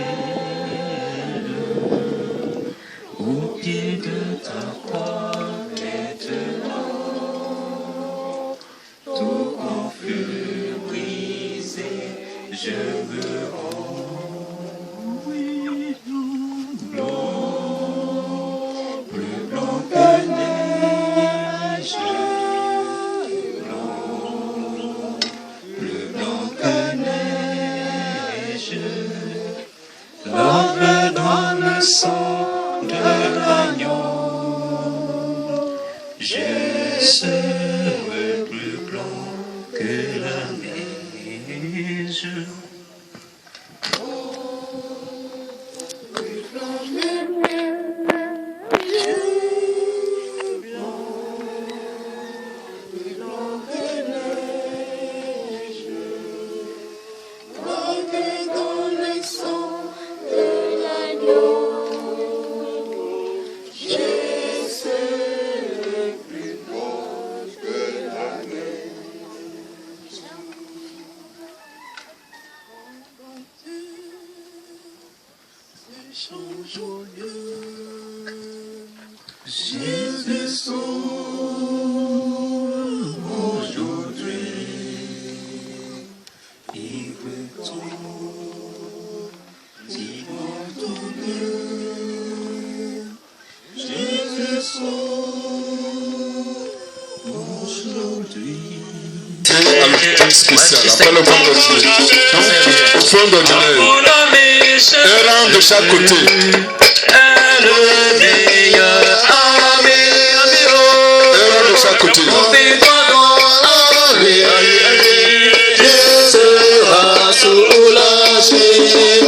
[SPEAKER 5] Au pied de ta croix, maintenant. Je serai plus grand que la neige.
[SPEAKER 3] Spécial, après le vendredi. Au fond de un rang de chaque côté. Un rang de chaque côté.
[SPEAKER 2] Sera soulagé.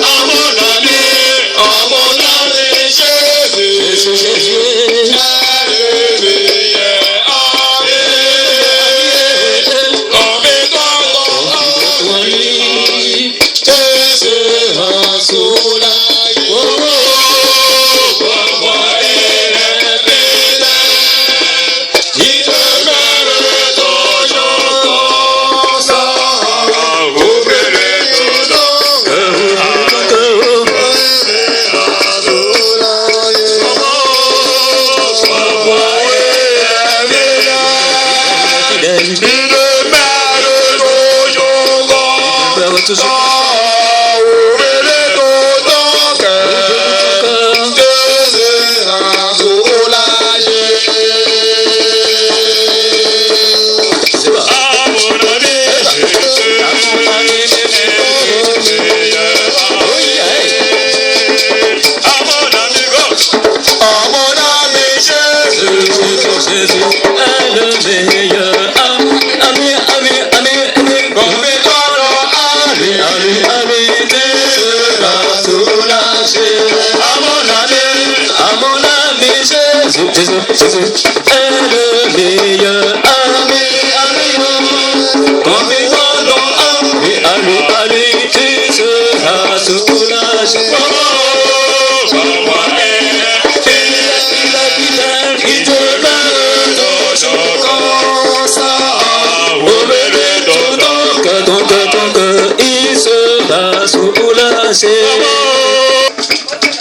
[SPEAKER 2] À mon ami, Jésus.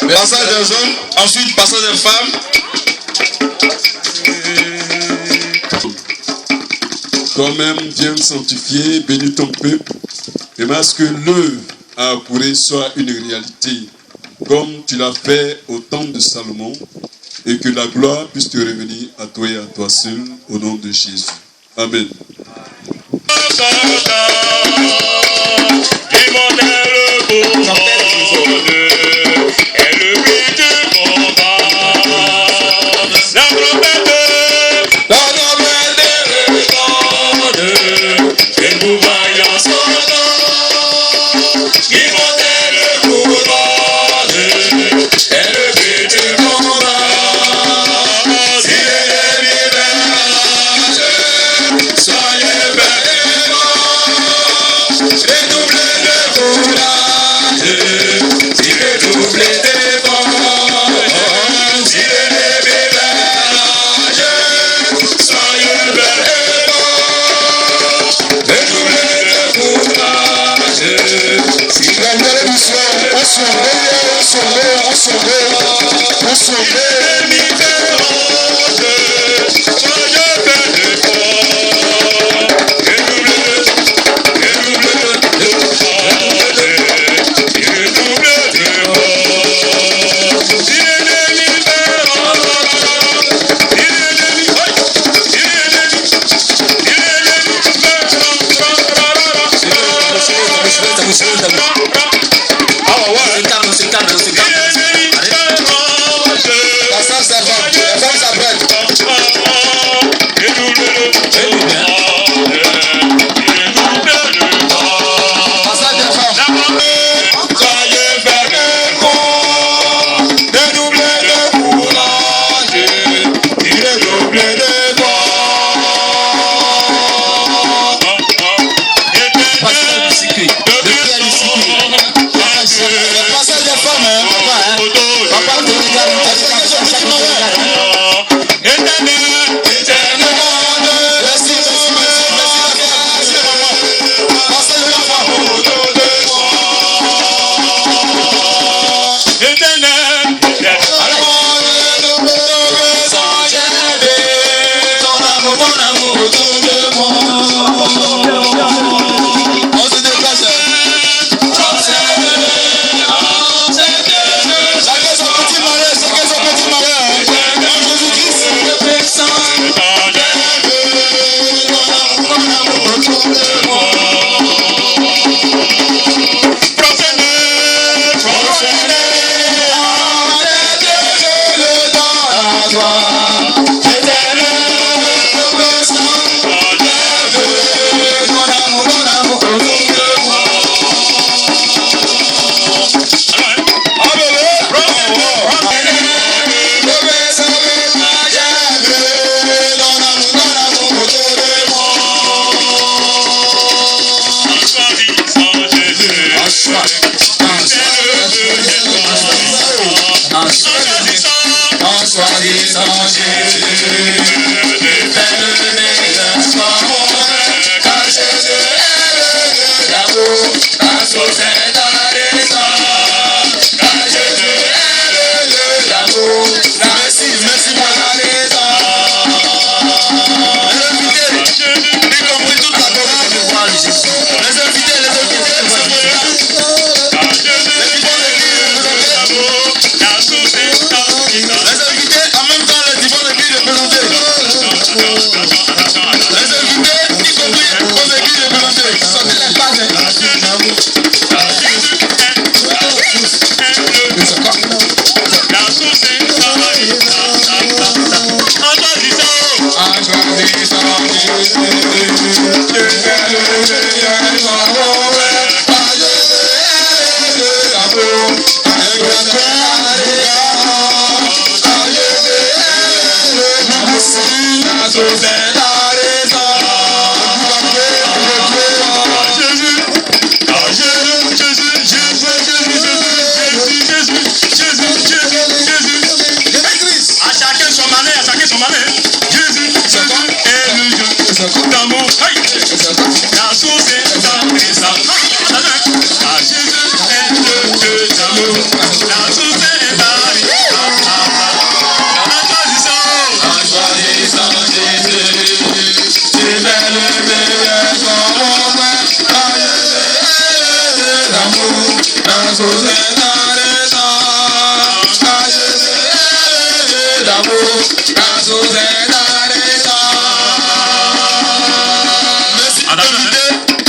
[SPEAKER 3] Passage des hommes, ensuite passage des femmes. Toi-même, viens me sanctifier, bénis ton peuple, et à ce que l'œuvre à accourir soit une réalité, comme tu l'as fait au temps de Salomon, et que la gloire puisse te revenir à toi et à toi seul, au nom de Jésus. Amen.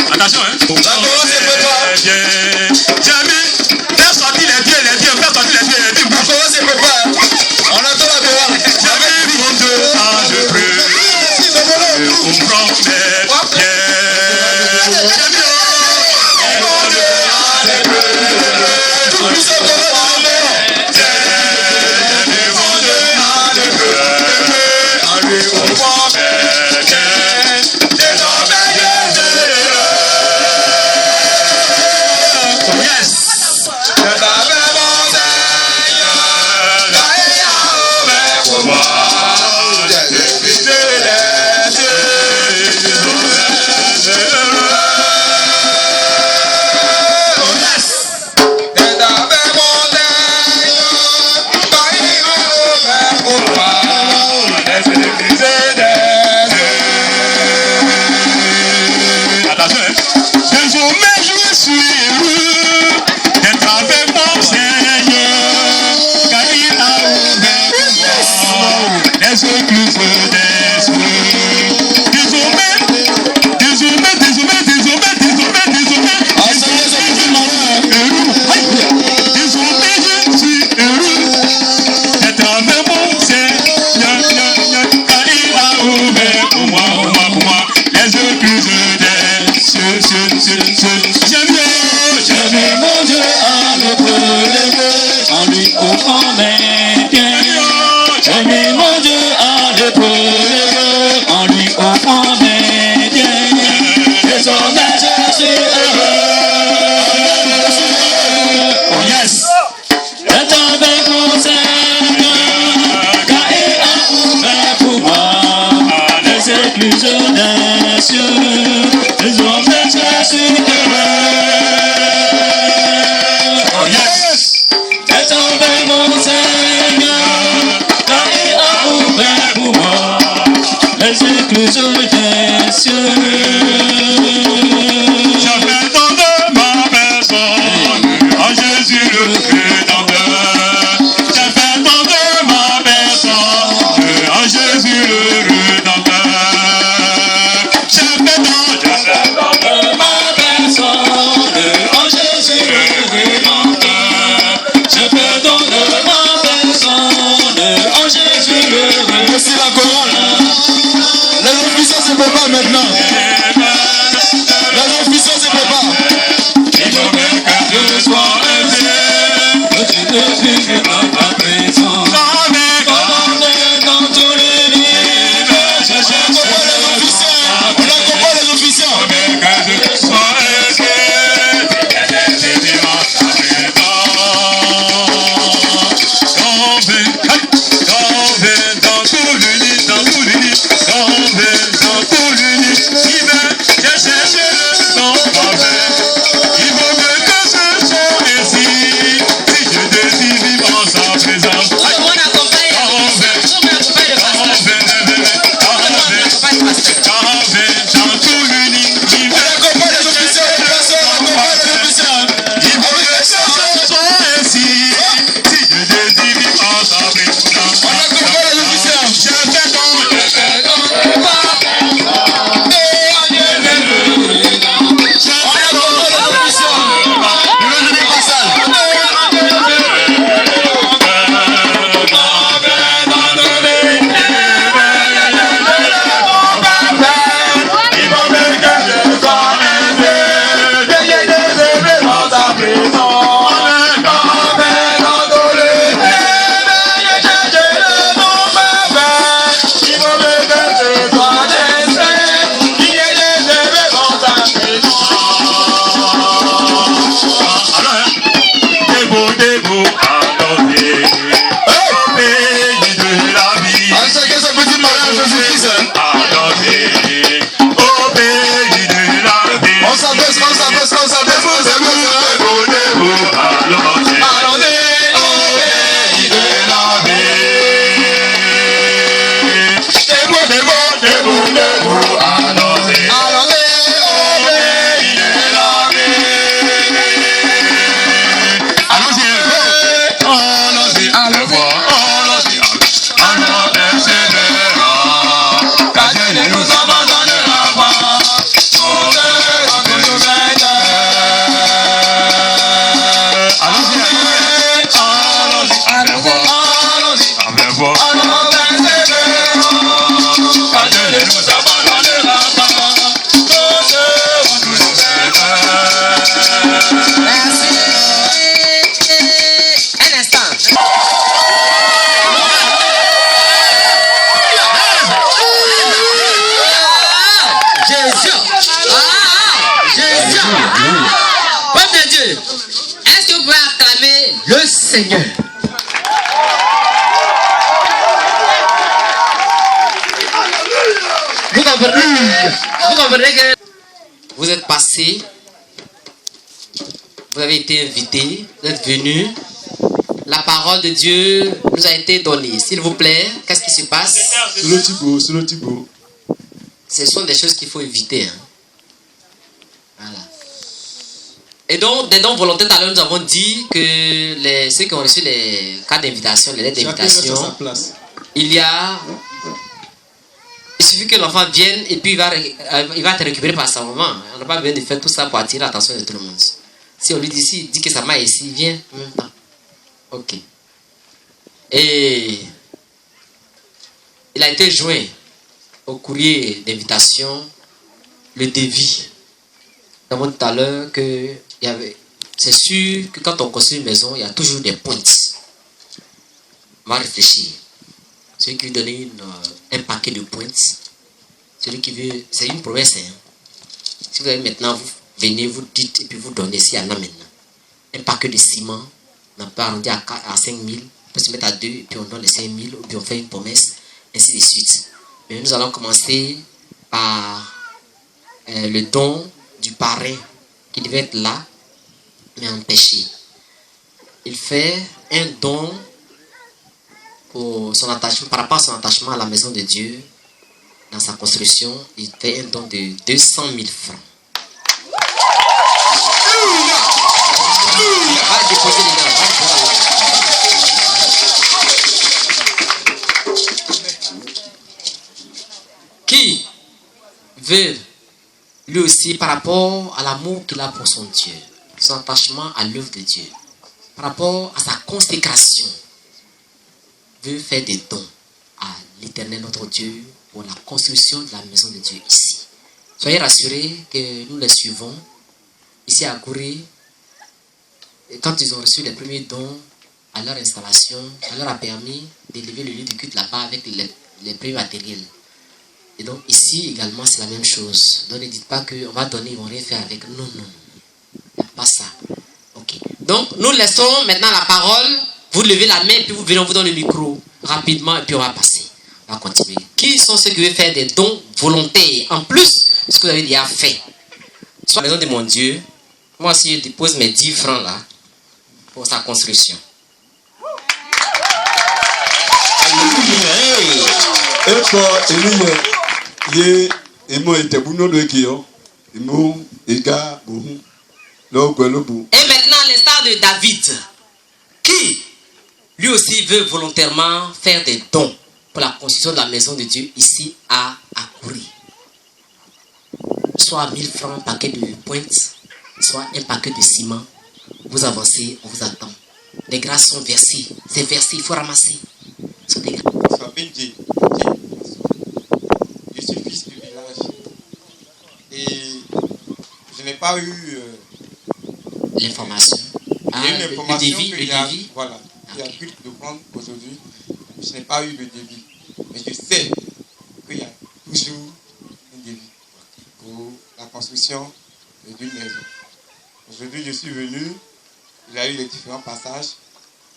[SPEAKER 5] Attention, hein. Fais sortir les pieds, fais sortir les pieds. On attend la bévale. J'avais mon Dieu, je prie. On prend mes pieds.
[SPEAKER 2] J'ai mis mon Dieu à l'épreuve.
[SPEAKER 9] maintenant. Les officiers se préparent.
[SPEAKER 5] Il faut bien que je sois aimé, que tu te vives dans ta présence. Dans tous les livres, je cherche les officiers.
[SPEAKER 9] On accompagne les officiers.
[SPEAKER 5] Il faut bien que je sois aimé, que tu te vives dans ta présence. Dans tout l'univers, dans tout l'univers, je cherche le son parfait. Il vaut mieux que ce soit ici, si je désire vivre en sa présence. Dans tout l'univers, il vaut mieux que ce soit ici, si je désire vivre en sa présence. Je fais ton
[SPEAKER 8] Peuple de Dieu, est-ce que vous pouvez acclamer le Seigneur? Vous comprenez que vous êtes passé, vous avez été invité, vous êtes venu. La parole de Dieu nous a été donnée. S'il vous plaît, qu'est-ce qui se passe?
[SPEAKER 9] C'est le Thibaut, c'est le Thibaut.
[SPEAKER 8] Ce sont des choses qu'il faut éviter. Hein. Voilà. Et donc, des dons volontaires, tout à l'heure, nous avons dit que ceux qui ont reçu les cartes d'invitation, les lettres d'invitation, il suffit que l'enfant vienne et puis il va être récupéré par sa maman. On n'a pas besoin de faire tout ça pour attirer l'attention de tout le monde. Si on lui dit, s'il dit que sa maman est ici, viens. Ok. Et il a été joint au courrier d'invitation le devis. Nous avons dit tout à l'heure que c'est sûr que quand on construit une maison, il y a toujours des pointes. On va réfléchir. Celui qui veut donner un paquet de pointes, celui qui veut, c'est une promesse. Hein. Si vous avez maintenant, vous venez, vous dites et puis vous donnez, s'il y en a maintenant, un paquet de ciment, on peut arrondir à 5 000, on peut se mettre à 2, et puis on donne les 5 000, et puis on fait une promesse, ainsi de suite. Mais nous allons commencer par le don du parrain qui devait être là, mais empêché. Il fait un don pour son attachement, par rapport à son attachement à la maison de Dieu, dans sa construction, il fait un don de 200 000 francs. Va déposer les gars, va déposer. Qui veut lui aussi, par rapport à l'amour qu'il a pour son Dieu, son attachement à l'œuvre de Dieu, par rapport à sa consécration, veut faire des dons à l'Éternel notre Dieu pour la construction de la maison de Dieu ici. Soyez rassurés que nous les suivons. Ici à Kouré, quand ils ont reçu les premiers dons à leur installation, ça leur a permis d'élever le lieu du culte là-bas avec les premiers matériels. Et donc ici également c'est la même chose. Donc ne dites pas qu'on va donner, ils vont rien faire avec. Non, non. Il n'y a pas ça. Ok. Donc nous laissons maintenant la parole. Vous levez la main puis vous venez, on vous donne le micro rapidement et puis on va passer. On va continuer. Qui sont ceux qui veulent faire des dons volontaires en plus de ce que vous avez déjà fait? Soit la maison de mon Dieu. Moi aussi je dépose mes 10 francs là pour sa construction.
[SPEAKER 9] Et maintenant,
[SPEAKER 8] à l'instar de David, qui lui aussi veut volontairement faire des dons pour la construction de la maison de Dieu ici à Kouré. Soit 1000 francs, un paquet de pointes, soit un paquet de ciment. Vous avancez, on vous attend. Les grâces sont versées. C'est versé, il faut ramasser.
[SPEAKER 10] Je m'appelle Jay. Je suis fils du village. Et je n'ai pas eu
[SPEAKER 8] l'information.
[SPEAKER 10] Il y a une information qu'il y a, voilà, il y a culte de prendre aujourd'hui. Je n'ai pas eu le débit. Mais je sais qu'il y a toujours un débit pour la construction d'une maison. Aujourd'hui, je suis venu, il y a eu les différents passages.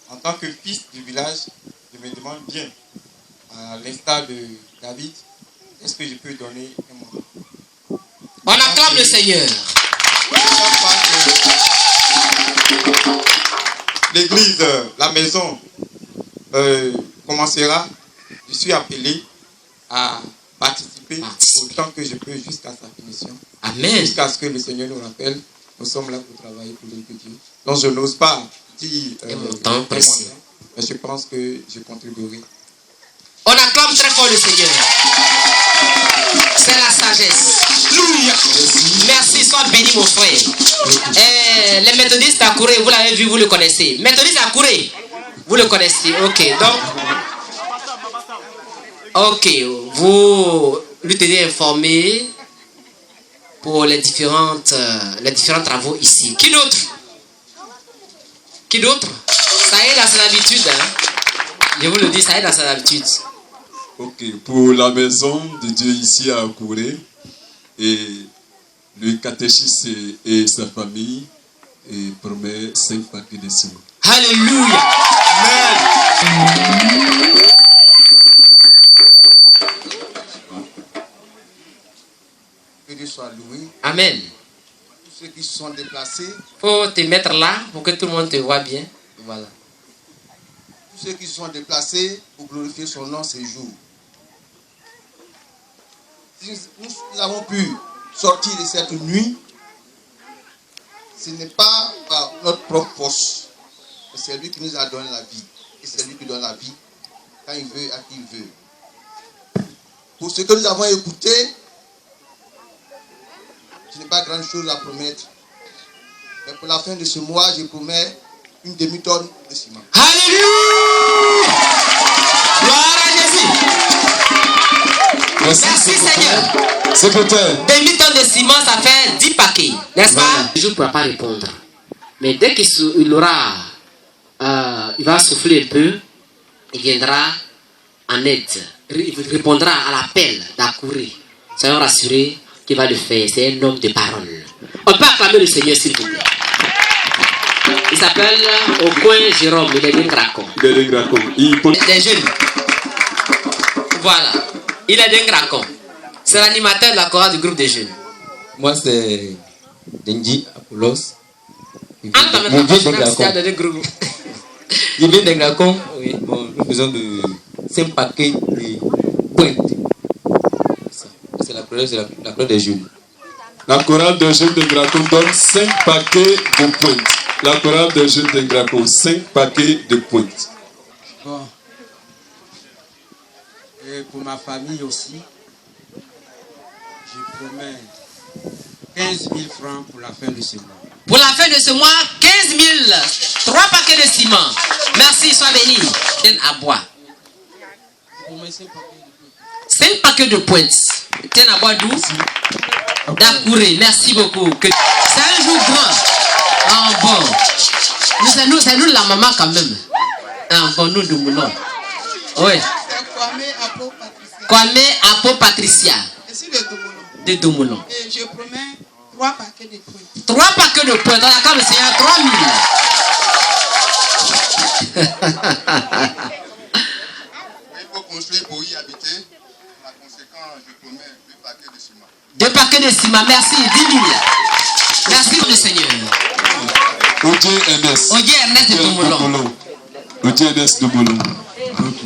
[SPEAKER 10] En tant que fils du village, je me demande bien, à l'instar de David, est-ce que je peux donner un moment?
[SPEAKER 8] On acclame le Seigneur.
[SPEAKER 10] L'église, la maison commencera. Je suis appelé à participer autant que je peux jusqu'à sa finition.
[SPEAKER 8] Amen.
[SPEAKER 10] Jusqu'à ce que le Seigneur nous rappelle. Nous sommes là pour travailler pour l'œuvre de Dieu. Donc je n'ose pas dire mais je pense que je contribuerai.
[SPEAKER 8] On acclame très fort le Seigneur. C'est la sagesse. Merci, sois béni mon frère. Les méthodistes à Kouré, vous l'avez vu, vous le connaissez. Méthodistes à Kouré, vous le connaissez. Ok, donc. Ok, vous lui tenez informé pour les différents travaux ici. Qui d'autre? Qui d'autre? Ça y est dans son habitude. Hein? Je vous le dis, ça y est dans son habitude.
[SPEAKER 9] Ok, pour la maison de Dieu ici à Kouré, et le catéchiste et sa famille promet 5 paquets de ciment.
[SPEAKER 8] Alléluia. Amen.
[SPEAKER 10] Que Dieu soit loué.
[SPEAKER 8] Amen.
[SPEAKER 10] Tous ceux qui se sont déplacés.
[SPEAKER 8] Faut te mettre là pour que tout le monde te voit bien. Voilà.
[SPEAKER 10] Tous ceux qui se sont déplacés pour glorifier son nom ces jours. Si nous avons pu sortir de cette nuit, ce n'est pas par notre propre force, mais c'est lui qui nous a donné la vie. Et c'est lui qui donne la vie quand il veut, à qui il veut. Pour ce que nous avons écouté, je n'ai pas grand chose à promettre. Mais pour la fin de ce mois, je promets une demi-tonne de ciment.
[SPEAKER 8] Alléluia! Gloire à Jésus! Merci Seigneur.
[SPEAKER 9] Secrétaire.
[SPEAKER 8] Demi-tonne de ciment, ça fait 10 paquets. N'est-ce pas? Je ne pourrai pas répondre. Mais dès qu'il aura, il va souffler un peu, il viendra en aide. Il répondra à l'appel d'Akouré. Soyons rassurés qu'il va le faire. C'est un homme de parole. On peut acclamer le Seigneur s'il vous plaît. Il s'appelle Aucoin Jérôme. Il est d'un Gracon. Des jeunes. Voilà. Il est d'un Gracon. C'est l'animateur de la chorale du groupe des jeunes.
[SPEAKER 11] Moi, c'est Denji Apollos.
[SPEAKER 8] Mon vieux d'un Gracon.
[SPEAKER 11] Il vient d'un Gracon. Oui, bon, nous faisons de 5 paquets de pointes. C'est la chorale des jeunes.
[SPEAKER 9] La chorale des jeunes de Gracon donne 5 paquets de pointes. La chorale des jeunes de Gracon, 5 paquets de pointes.
[SPEAKER 7] Bon. Et pour ma famille aussi, je promets 15 000 francs pour la fin de ce mois.
[SPEAKER 8] Pour la fin de ce mois, 15 000, 3 paquets de ciment. Merci, sois béni. Tiens à bois. 5 paquets de pointes. Tiens à bois d'où? d'Akouré. Merci beaucoup. C'est un jour grand. Ah bon. C'est nous la maman quand même. Ah bon, nous de Moulon. Oui. Kwame Apo Patricia. De Domoulon.
[SPEAKER 12] Et je promets 3 paquets de points.
[SPEAKER 8] 3 paquets de points. Dans la carte, c'est 3000.
[SPEAKER 13] Il faut construire pour y habiter. Par conséquent, je promets 2 paquets de ciment.
[SPEAKER 8] 2 paquets de ciment. Merci. 10 000. Merci, le Seigneur.
[SPEAKER 9] Odier Ernest.
[SPEAKER 8] Odier Ernest de Domoulon.
[SPEAKER 9] Odier Ernest de Domoulon. Ok.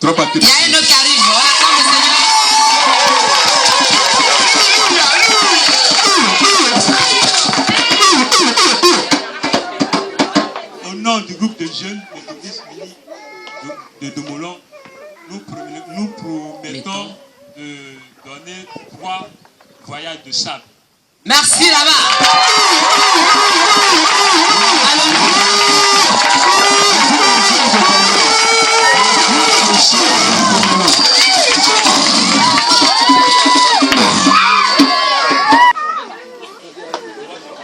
[SPEAKER 9] 3 paquets de
[SPEAKER 8] Il
[SPEAKER 9] ciment.
[SPEAKER 8] y a un autre qui arrive. On attend le Seigneur.
[SPEAKER 14] Au nom du groupe de jeunes de l'église unie de Domoulon, nous promettons de donner 3 voyages de sable.
[SPEAKER 8] Merci là-bas.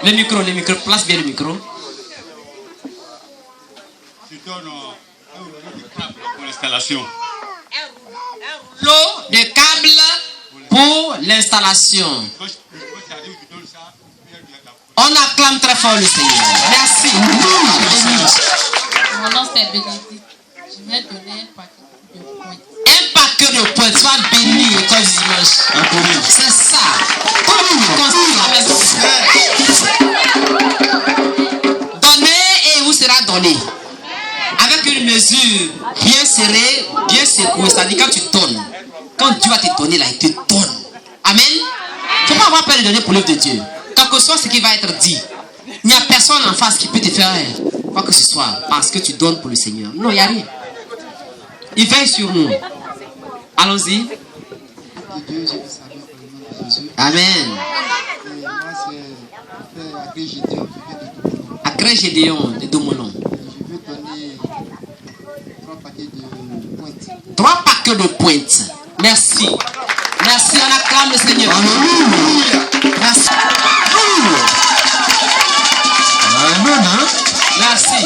[SPEAKER 8] Le micro, place bien le micro.
[SPEAKER 14] Je donne un rouleau de câble pour l'installation.
[SPEAKER 8] L'eau de câble pour l'installation. On acclame très fort le Seigneur. Merci.
[SPEAKER 15] Mon nom c'est Bénédicte. Je viens donner un paquet de points.
[SPEAKER 8] Un paquet de points. Sois béni comme dimanche. C'est ça. Donnez et vous sera donné. Avec une mesure bien serrée, bien secouée. C'est-à-dire quand tu donnes, quand Dieu va te donner là, il te donne. Amen. Il ne faut pas avoir peur de donner pour l'œuvre de Dieu. Quel que soit ce qui va être dit, il n'y a personne en face qui peut te faire quoi que ce soit parce que tu donnes pour le Seigneur. Non, il n'y a rien. Il veille sur nous. Allons-y. Amen. Agré Gédéon de Domoulon. 3 paquets de pointes. Merci. Merci, on acclame le Seigneur. Merci. Merci.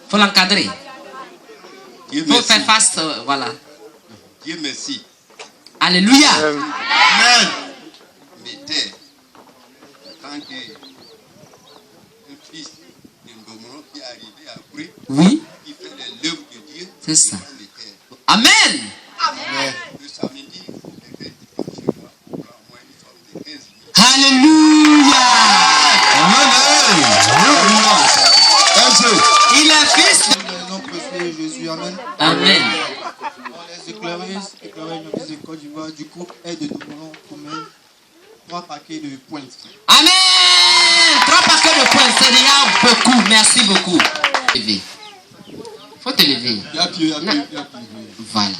[SPEAKER 8] Faut l'encadrer. Il faut faire face, voilà.
[SPEAKER 13] Dieu merci.
[SPEAKER 8] Alléluia.
[SPEAKER 13] Amen. Mettez, en tant qu'un fils de Domoulon qui est arrivé après,
[SPEAKER 8] oui,
[SPEAKER 13] qui fait l'œuvre de Dieu,
[SPEAKER 8] c'est ça. Amen.
[SPEAKER 13] Amen. Le samedi,
[SPEAKER 8] Alléluia. Il est fils de
[SPEAKER 12] Jésus. Amen.
[SPEAKER 8] Amen.
[SPEAKER 12] Les éclaireuses de Côte d'Ivoire du groupe Aide de Domoulon commun 3 paquets de pointes.
[SPEAKER 8] Amen. 3 paquets de points, c'est déjà beaucoup. Merci beaucoup. Faut te lever. Voilà.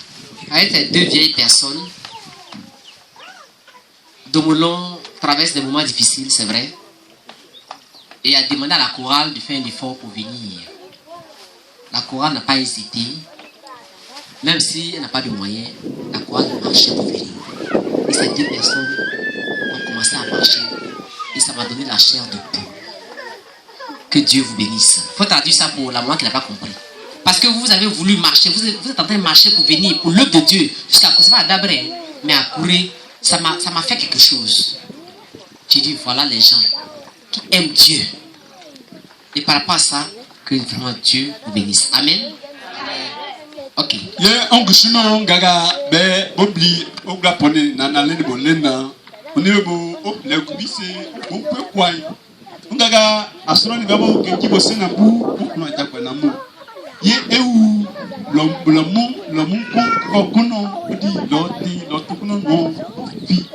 [SPEAKER 8] Avec ces 2 vieilles personnes, Domoulon traverse des moments difficiles, c'est vrai. Et a demandé à la chorale de faire un effort pour venir. La chorale n'a pas hésité. Même si elle n'a pas de moyens, la chorale marchait pour venir. Et ces 2 personnes ont commencé à marcher. Et ça m'a donné la chair de poule. Que Dieu vous bénisse. Il faut traduire ça pour la maman qui n'a pas compris. Parce que vous avez voulu marcher, vous êtes en train de marcher pour venir, pour l'œuvre de Dieu. Jusqu'à ce pas à Dabré, mais à courir, ça m'a fait quelque chose. J'ai dit, voilà les gens qui aiment Dieu. Et par rapport à ça, que vraiment Dieu vous bénisse. Amen. Ok.
[SPEAKER 9] On gaga be bobli ogla pone na na le bo lena oni bo o le kubise o pe kwai ngaga asoro ni babo kenji bo se na bu o kuno atakwa na mo ye ewu lo mu ko kuno di lo to kuno no vi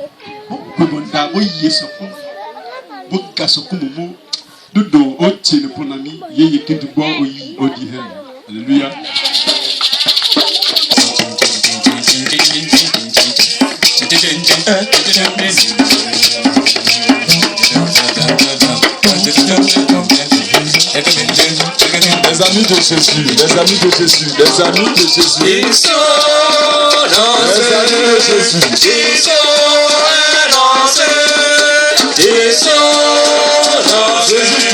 [SPEAKER 9] ko bon da bo ye so ko bo ka so ko mo dodo o ti le ponami ye ke du bo o yi o di hen. Alléluia.
[SPEAKER 3] Les amis de Jésus, les amis de Jésus, les amis de Jésus.
[SPEAKER 2] Ils sont lancés.
[SPEAKER 3] Les amis de Jésus.
[SPEAKER 2] Ils sont lancés. Ils sont lancés. Jésus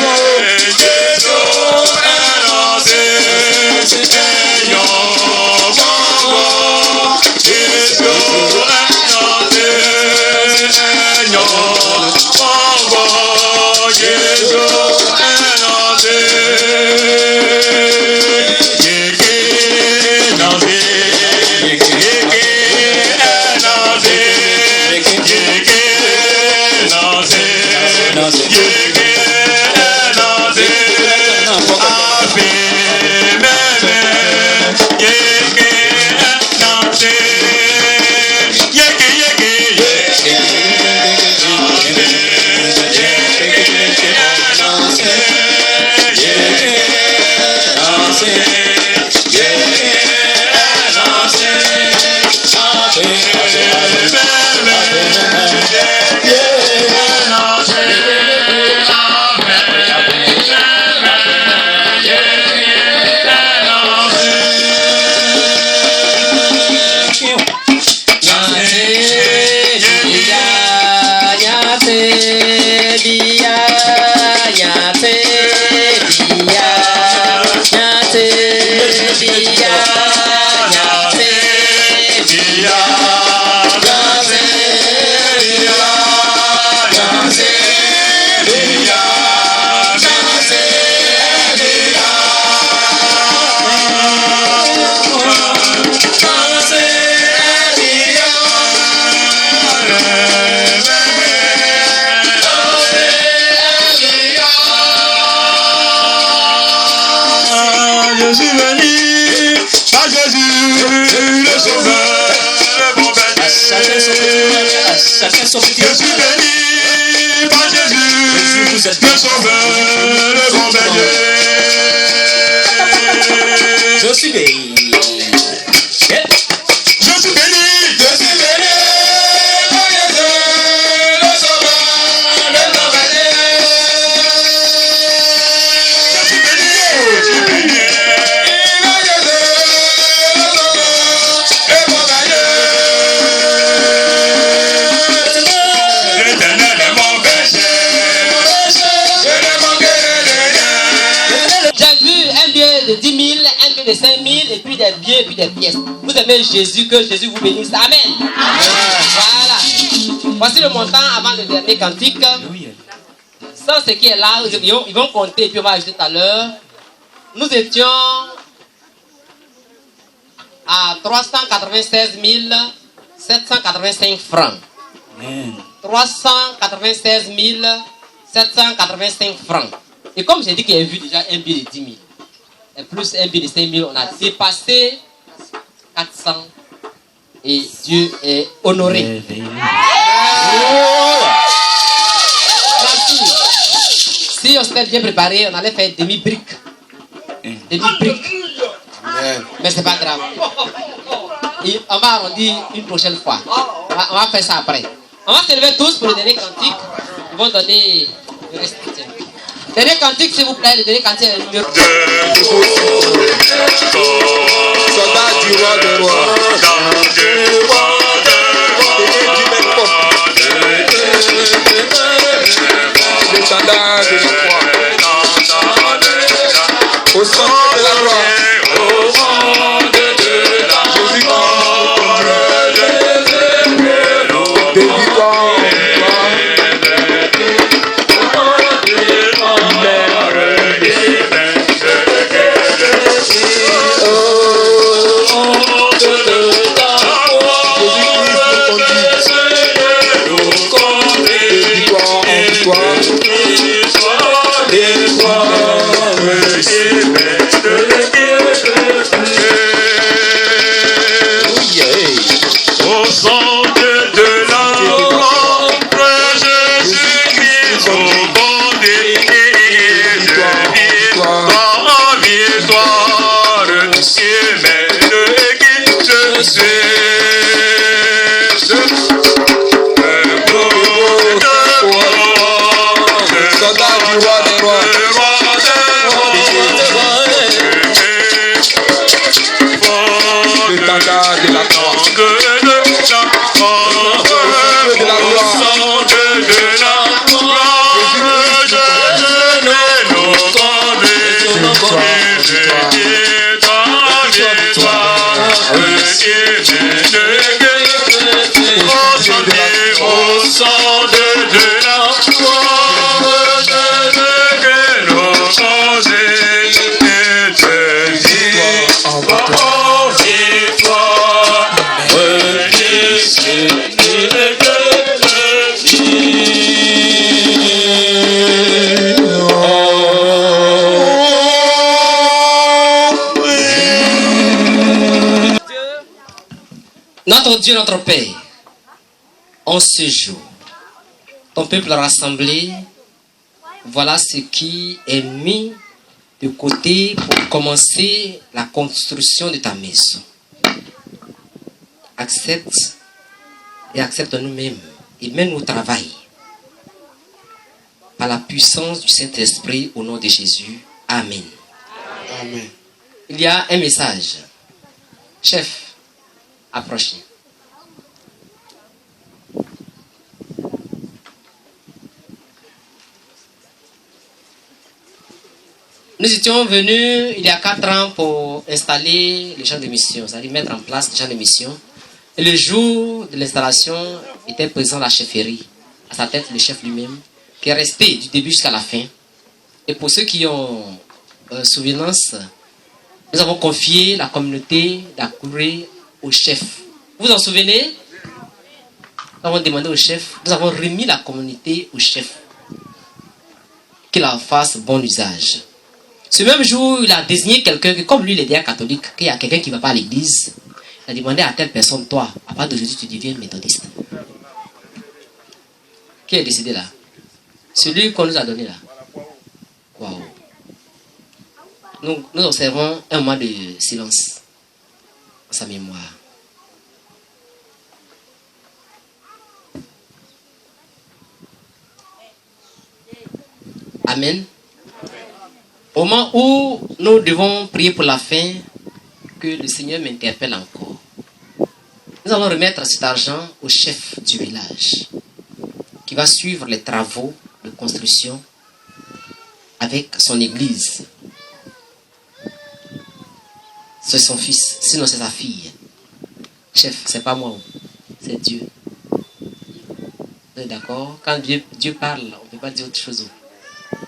[SPEAKER 8] Je suis béni.
[SPEAKER 2] Je suis béni. Je suis béni. Mon Jésus, le sauveur, le merveilleux. Je suis béni. Je suis béni. Mon Jésus, le sauveur, le merveilleux. L'éternel est mon berger. Je ne manquerai de rien.
[SPEAKER 8] J'ai vu un billet de 10 000, un billet de 5 000, et puis des billets, et puis des pièces. Vous aimez Jésus, que Jésus vous bénisse. Amen. Voilà. Voici le montant avant le dernier cantique. Ça, ce qui est là, ils vont compter, et puis on va ajouter tout à l'heure. Nous étions à 396 785 francs. 396 785 francs. Et comme j'ai dit qu'il y a vu déjà un billet de 10 000, et plus un billet de 5 000, on a dépassé 400 et Dieu est honoré. Merci. Si on s'était bien préparé, on allait faire demi-brique. Demi-brique. Mais c'est pas grave. Et on va arrondir une prochaine fois. On va faire ça après. On va se lever tous pour le dernier cantique. Ils vont donner le reste. Dernier cantique, s'il vous plaît. Le dernier cantique est le numéro.
[SPEAKER 2] Soldat du roi de roi. L'étendard de la croix. Au centre de la croix. Des
[SPEAKER 8] Notre Dieu, notre Père, en ce jour, ton peuple rassemblé, voilà ce qui est mis de côté pour commencer la construction de ta maison. Accepte et accepte nous-mêmes et mène au travail par la puissance du Saint-Esprit au nom de Jésus. Amen.
[SPEAKER 7] Amen.
[SPEAKER 8] Il y a un message. Chef, approchez. Nous étions venus il y a 4 ans pour installer les champs de mission, c'est-à-dire mettre en place les champs de mission. Et le jour de l'installation était présent la chefferie, à sa tête le chef lui-même, qui est resté du début jusqu'à la fin. Et pour ceux qui ont souvenance, nous avons confié la communauté d'Akouré au chef. Vous vous en souvenez? Nous avons demandé au chef, nous avons remis la communauté au chef, qu'il en fasse bon usage. Ce même jour, il a désigné quelqu'un, comme lui il est déjà catholique, qu'il y a quelqu'un qui ne va pas à l'église. Il a demandé à telle personne, toi, à partir d'aujourd'hui, tu deviens méthodiste. Qui est décidé là? Celui qu'on nous a donné là. Waouh. Nous observons un mois de silence en sa mémoire. Amen. Au moment où nous devons prier pour la fin, que le Seigneur m'interpelle encore. Nous allons remettre cet argent au chef du village qui va suivre les travaux de construction avec son église. C'est son fils, sinon c'est sa fille. Chef, c'est pas moi, c'est Dieu. Vous êtes d'accord? Quand Dieu parle, on ne peut pas dire autre chose.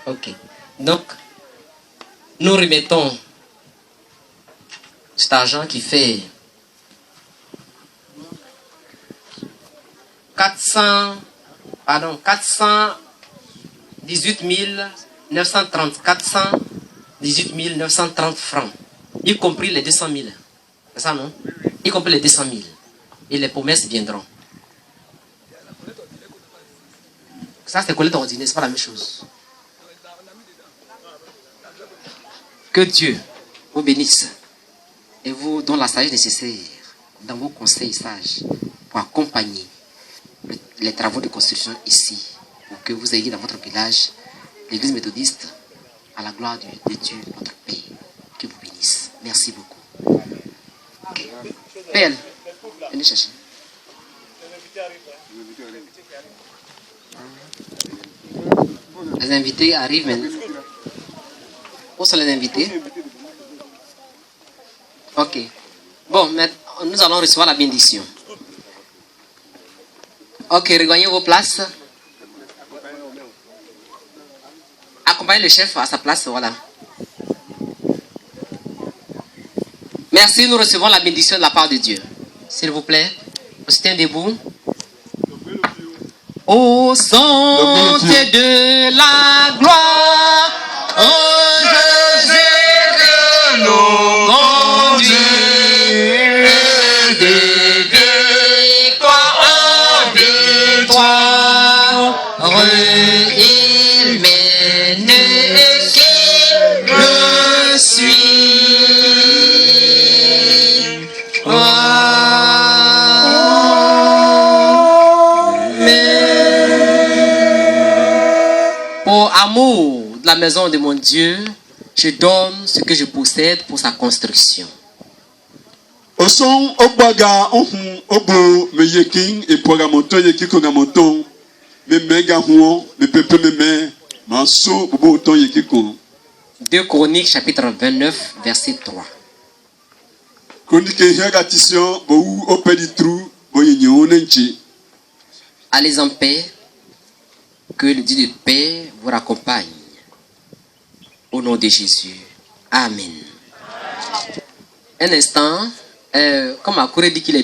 [SPEAKER 8] Ok. Donc, nous remettons cet argent qui fait 418 930 francs, y compris les 200 000. C'est ça, non? Y compris les 200 000. Et les promesses viendront. Ça, c'est collecte ordinaire, c'est pas la même chose. Que Dieu vous bénisse et vous donne la sagesse nécessaire dans vos conseils sages pour accompagner les travaux de construction ici, pour que vous ayez dans votre village l'église méthodiste à la gloire de Dieu, notre Père, qui vous bénisse. Merci beaucoup. Okay. Père, venez chercher. Les invités arrivent maintenant. Où sont les invités? Ok. Bon, maintenant, nous allons recevoir la bénédiction. Ok, regagnez vos places. Accompagnez le chef à sa place, voilà. Merci, nous recevons la bénédiction de la part de Dieu. S'il vous plaît, on se tient debout. Au centre de la gloire, oh Jésus que nous conduit de victoire en victoire, il mène et je suis. Pour amour de la maison de mon Dieu, je donne ce que je possède pour sa construction.
[SPEAKER 9] Oson obaga ohun obo meyekin et pogamoto yekikogamoto me mega huon me pepe me manso bobo ton yekiko.
[SPEAKER 8] 2 Chroniques chapitre 29 verset 3.
[SPEAKER 9] Chronique hiagatisyon bo opeditru bo yenyeonenchi.
[SPEAKER 8] Allez en paix, que le Dieu de paix vous raccompagne. Au nom de Jésus. Amen. Un instant. Comme Akouré dit qu'il est...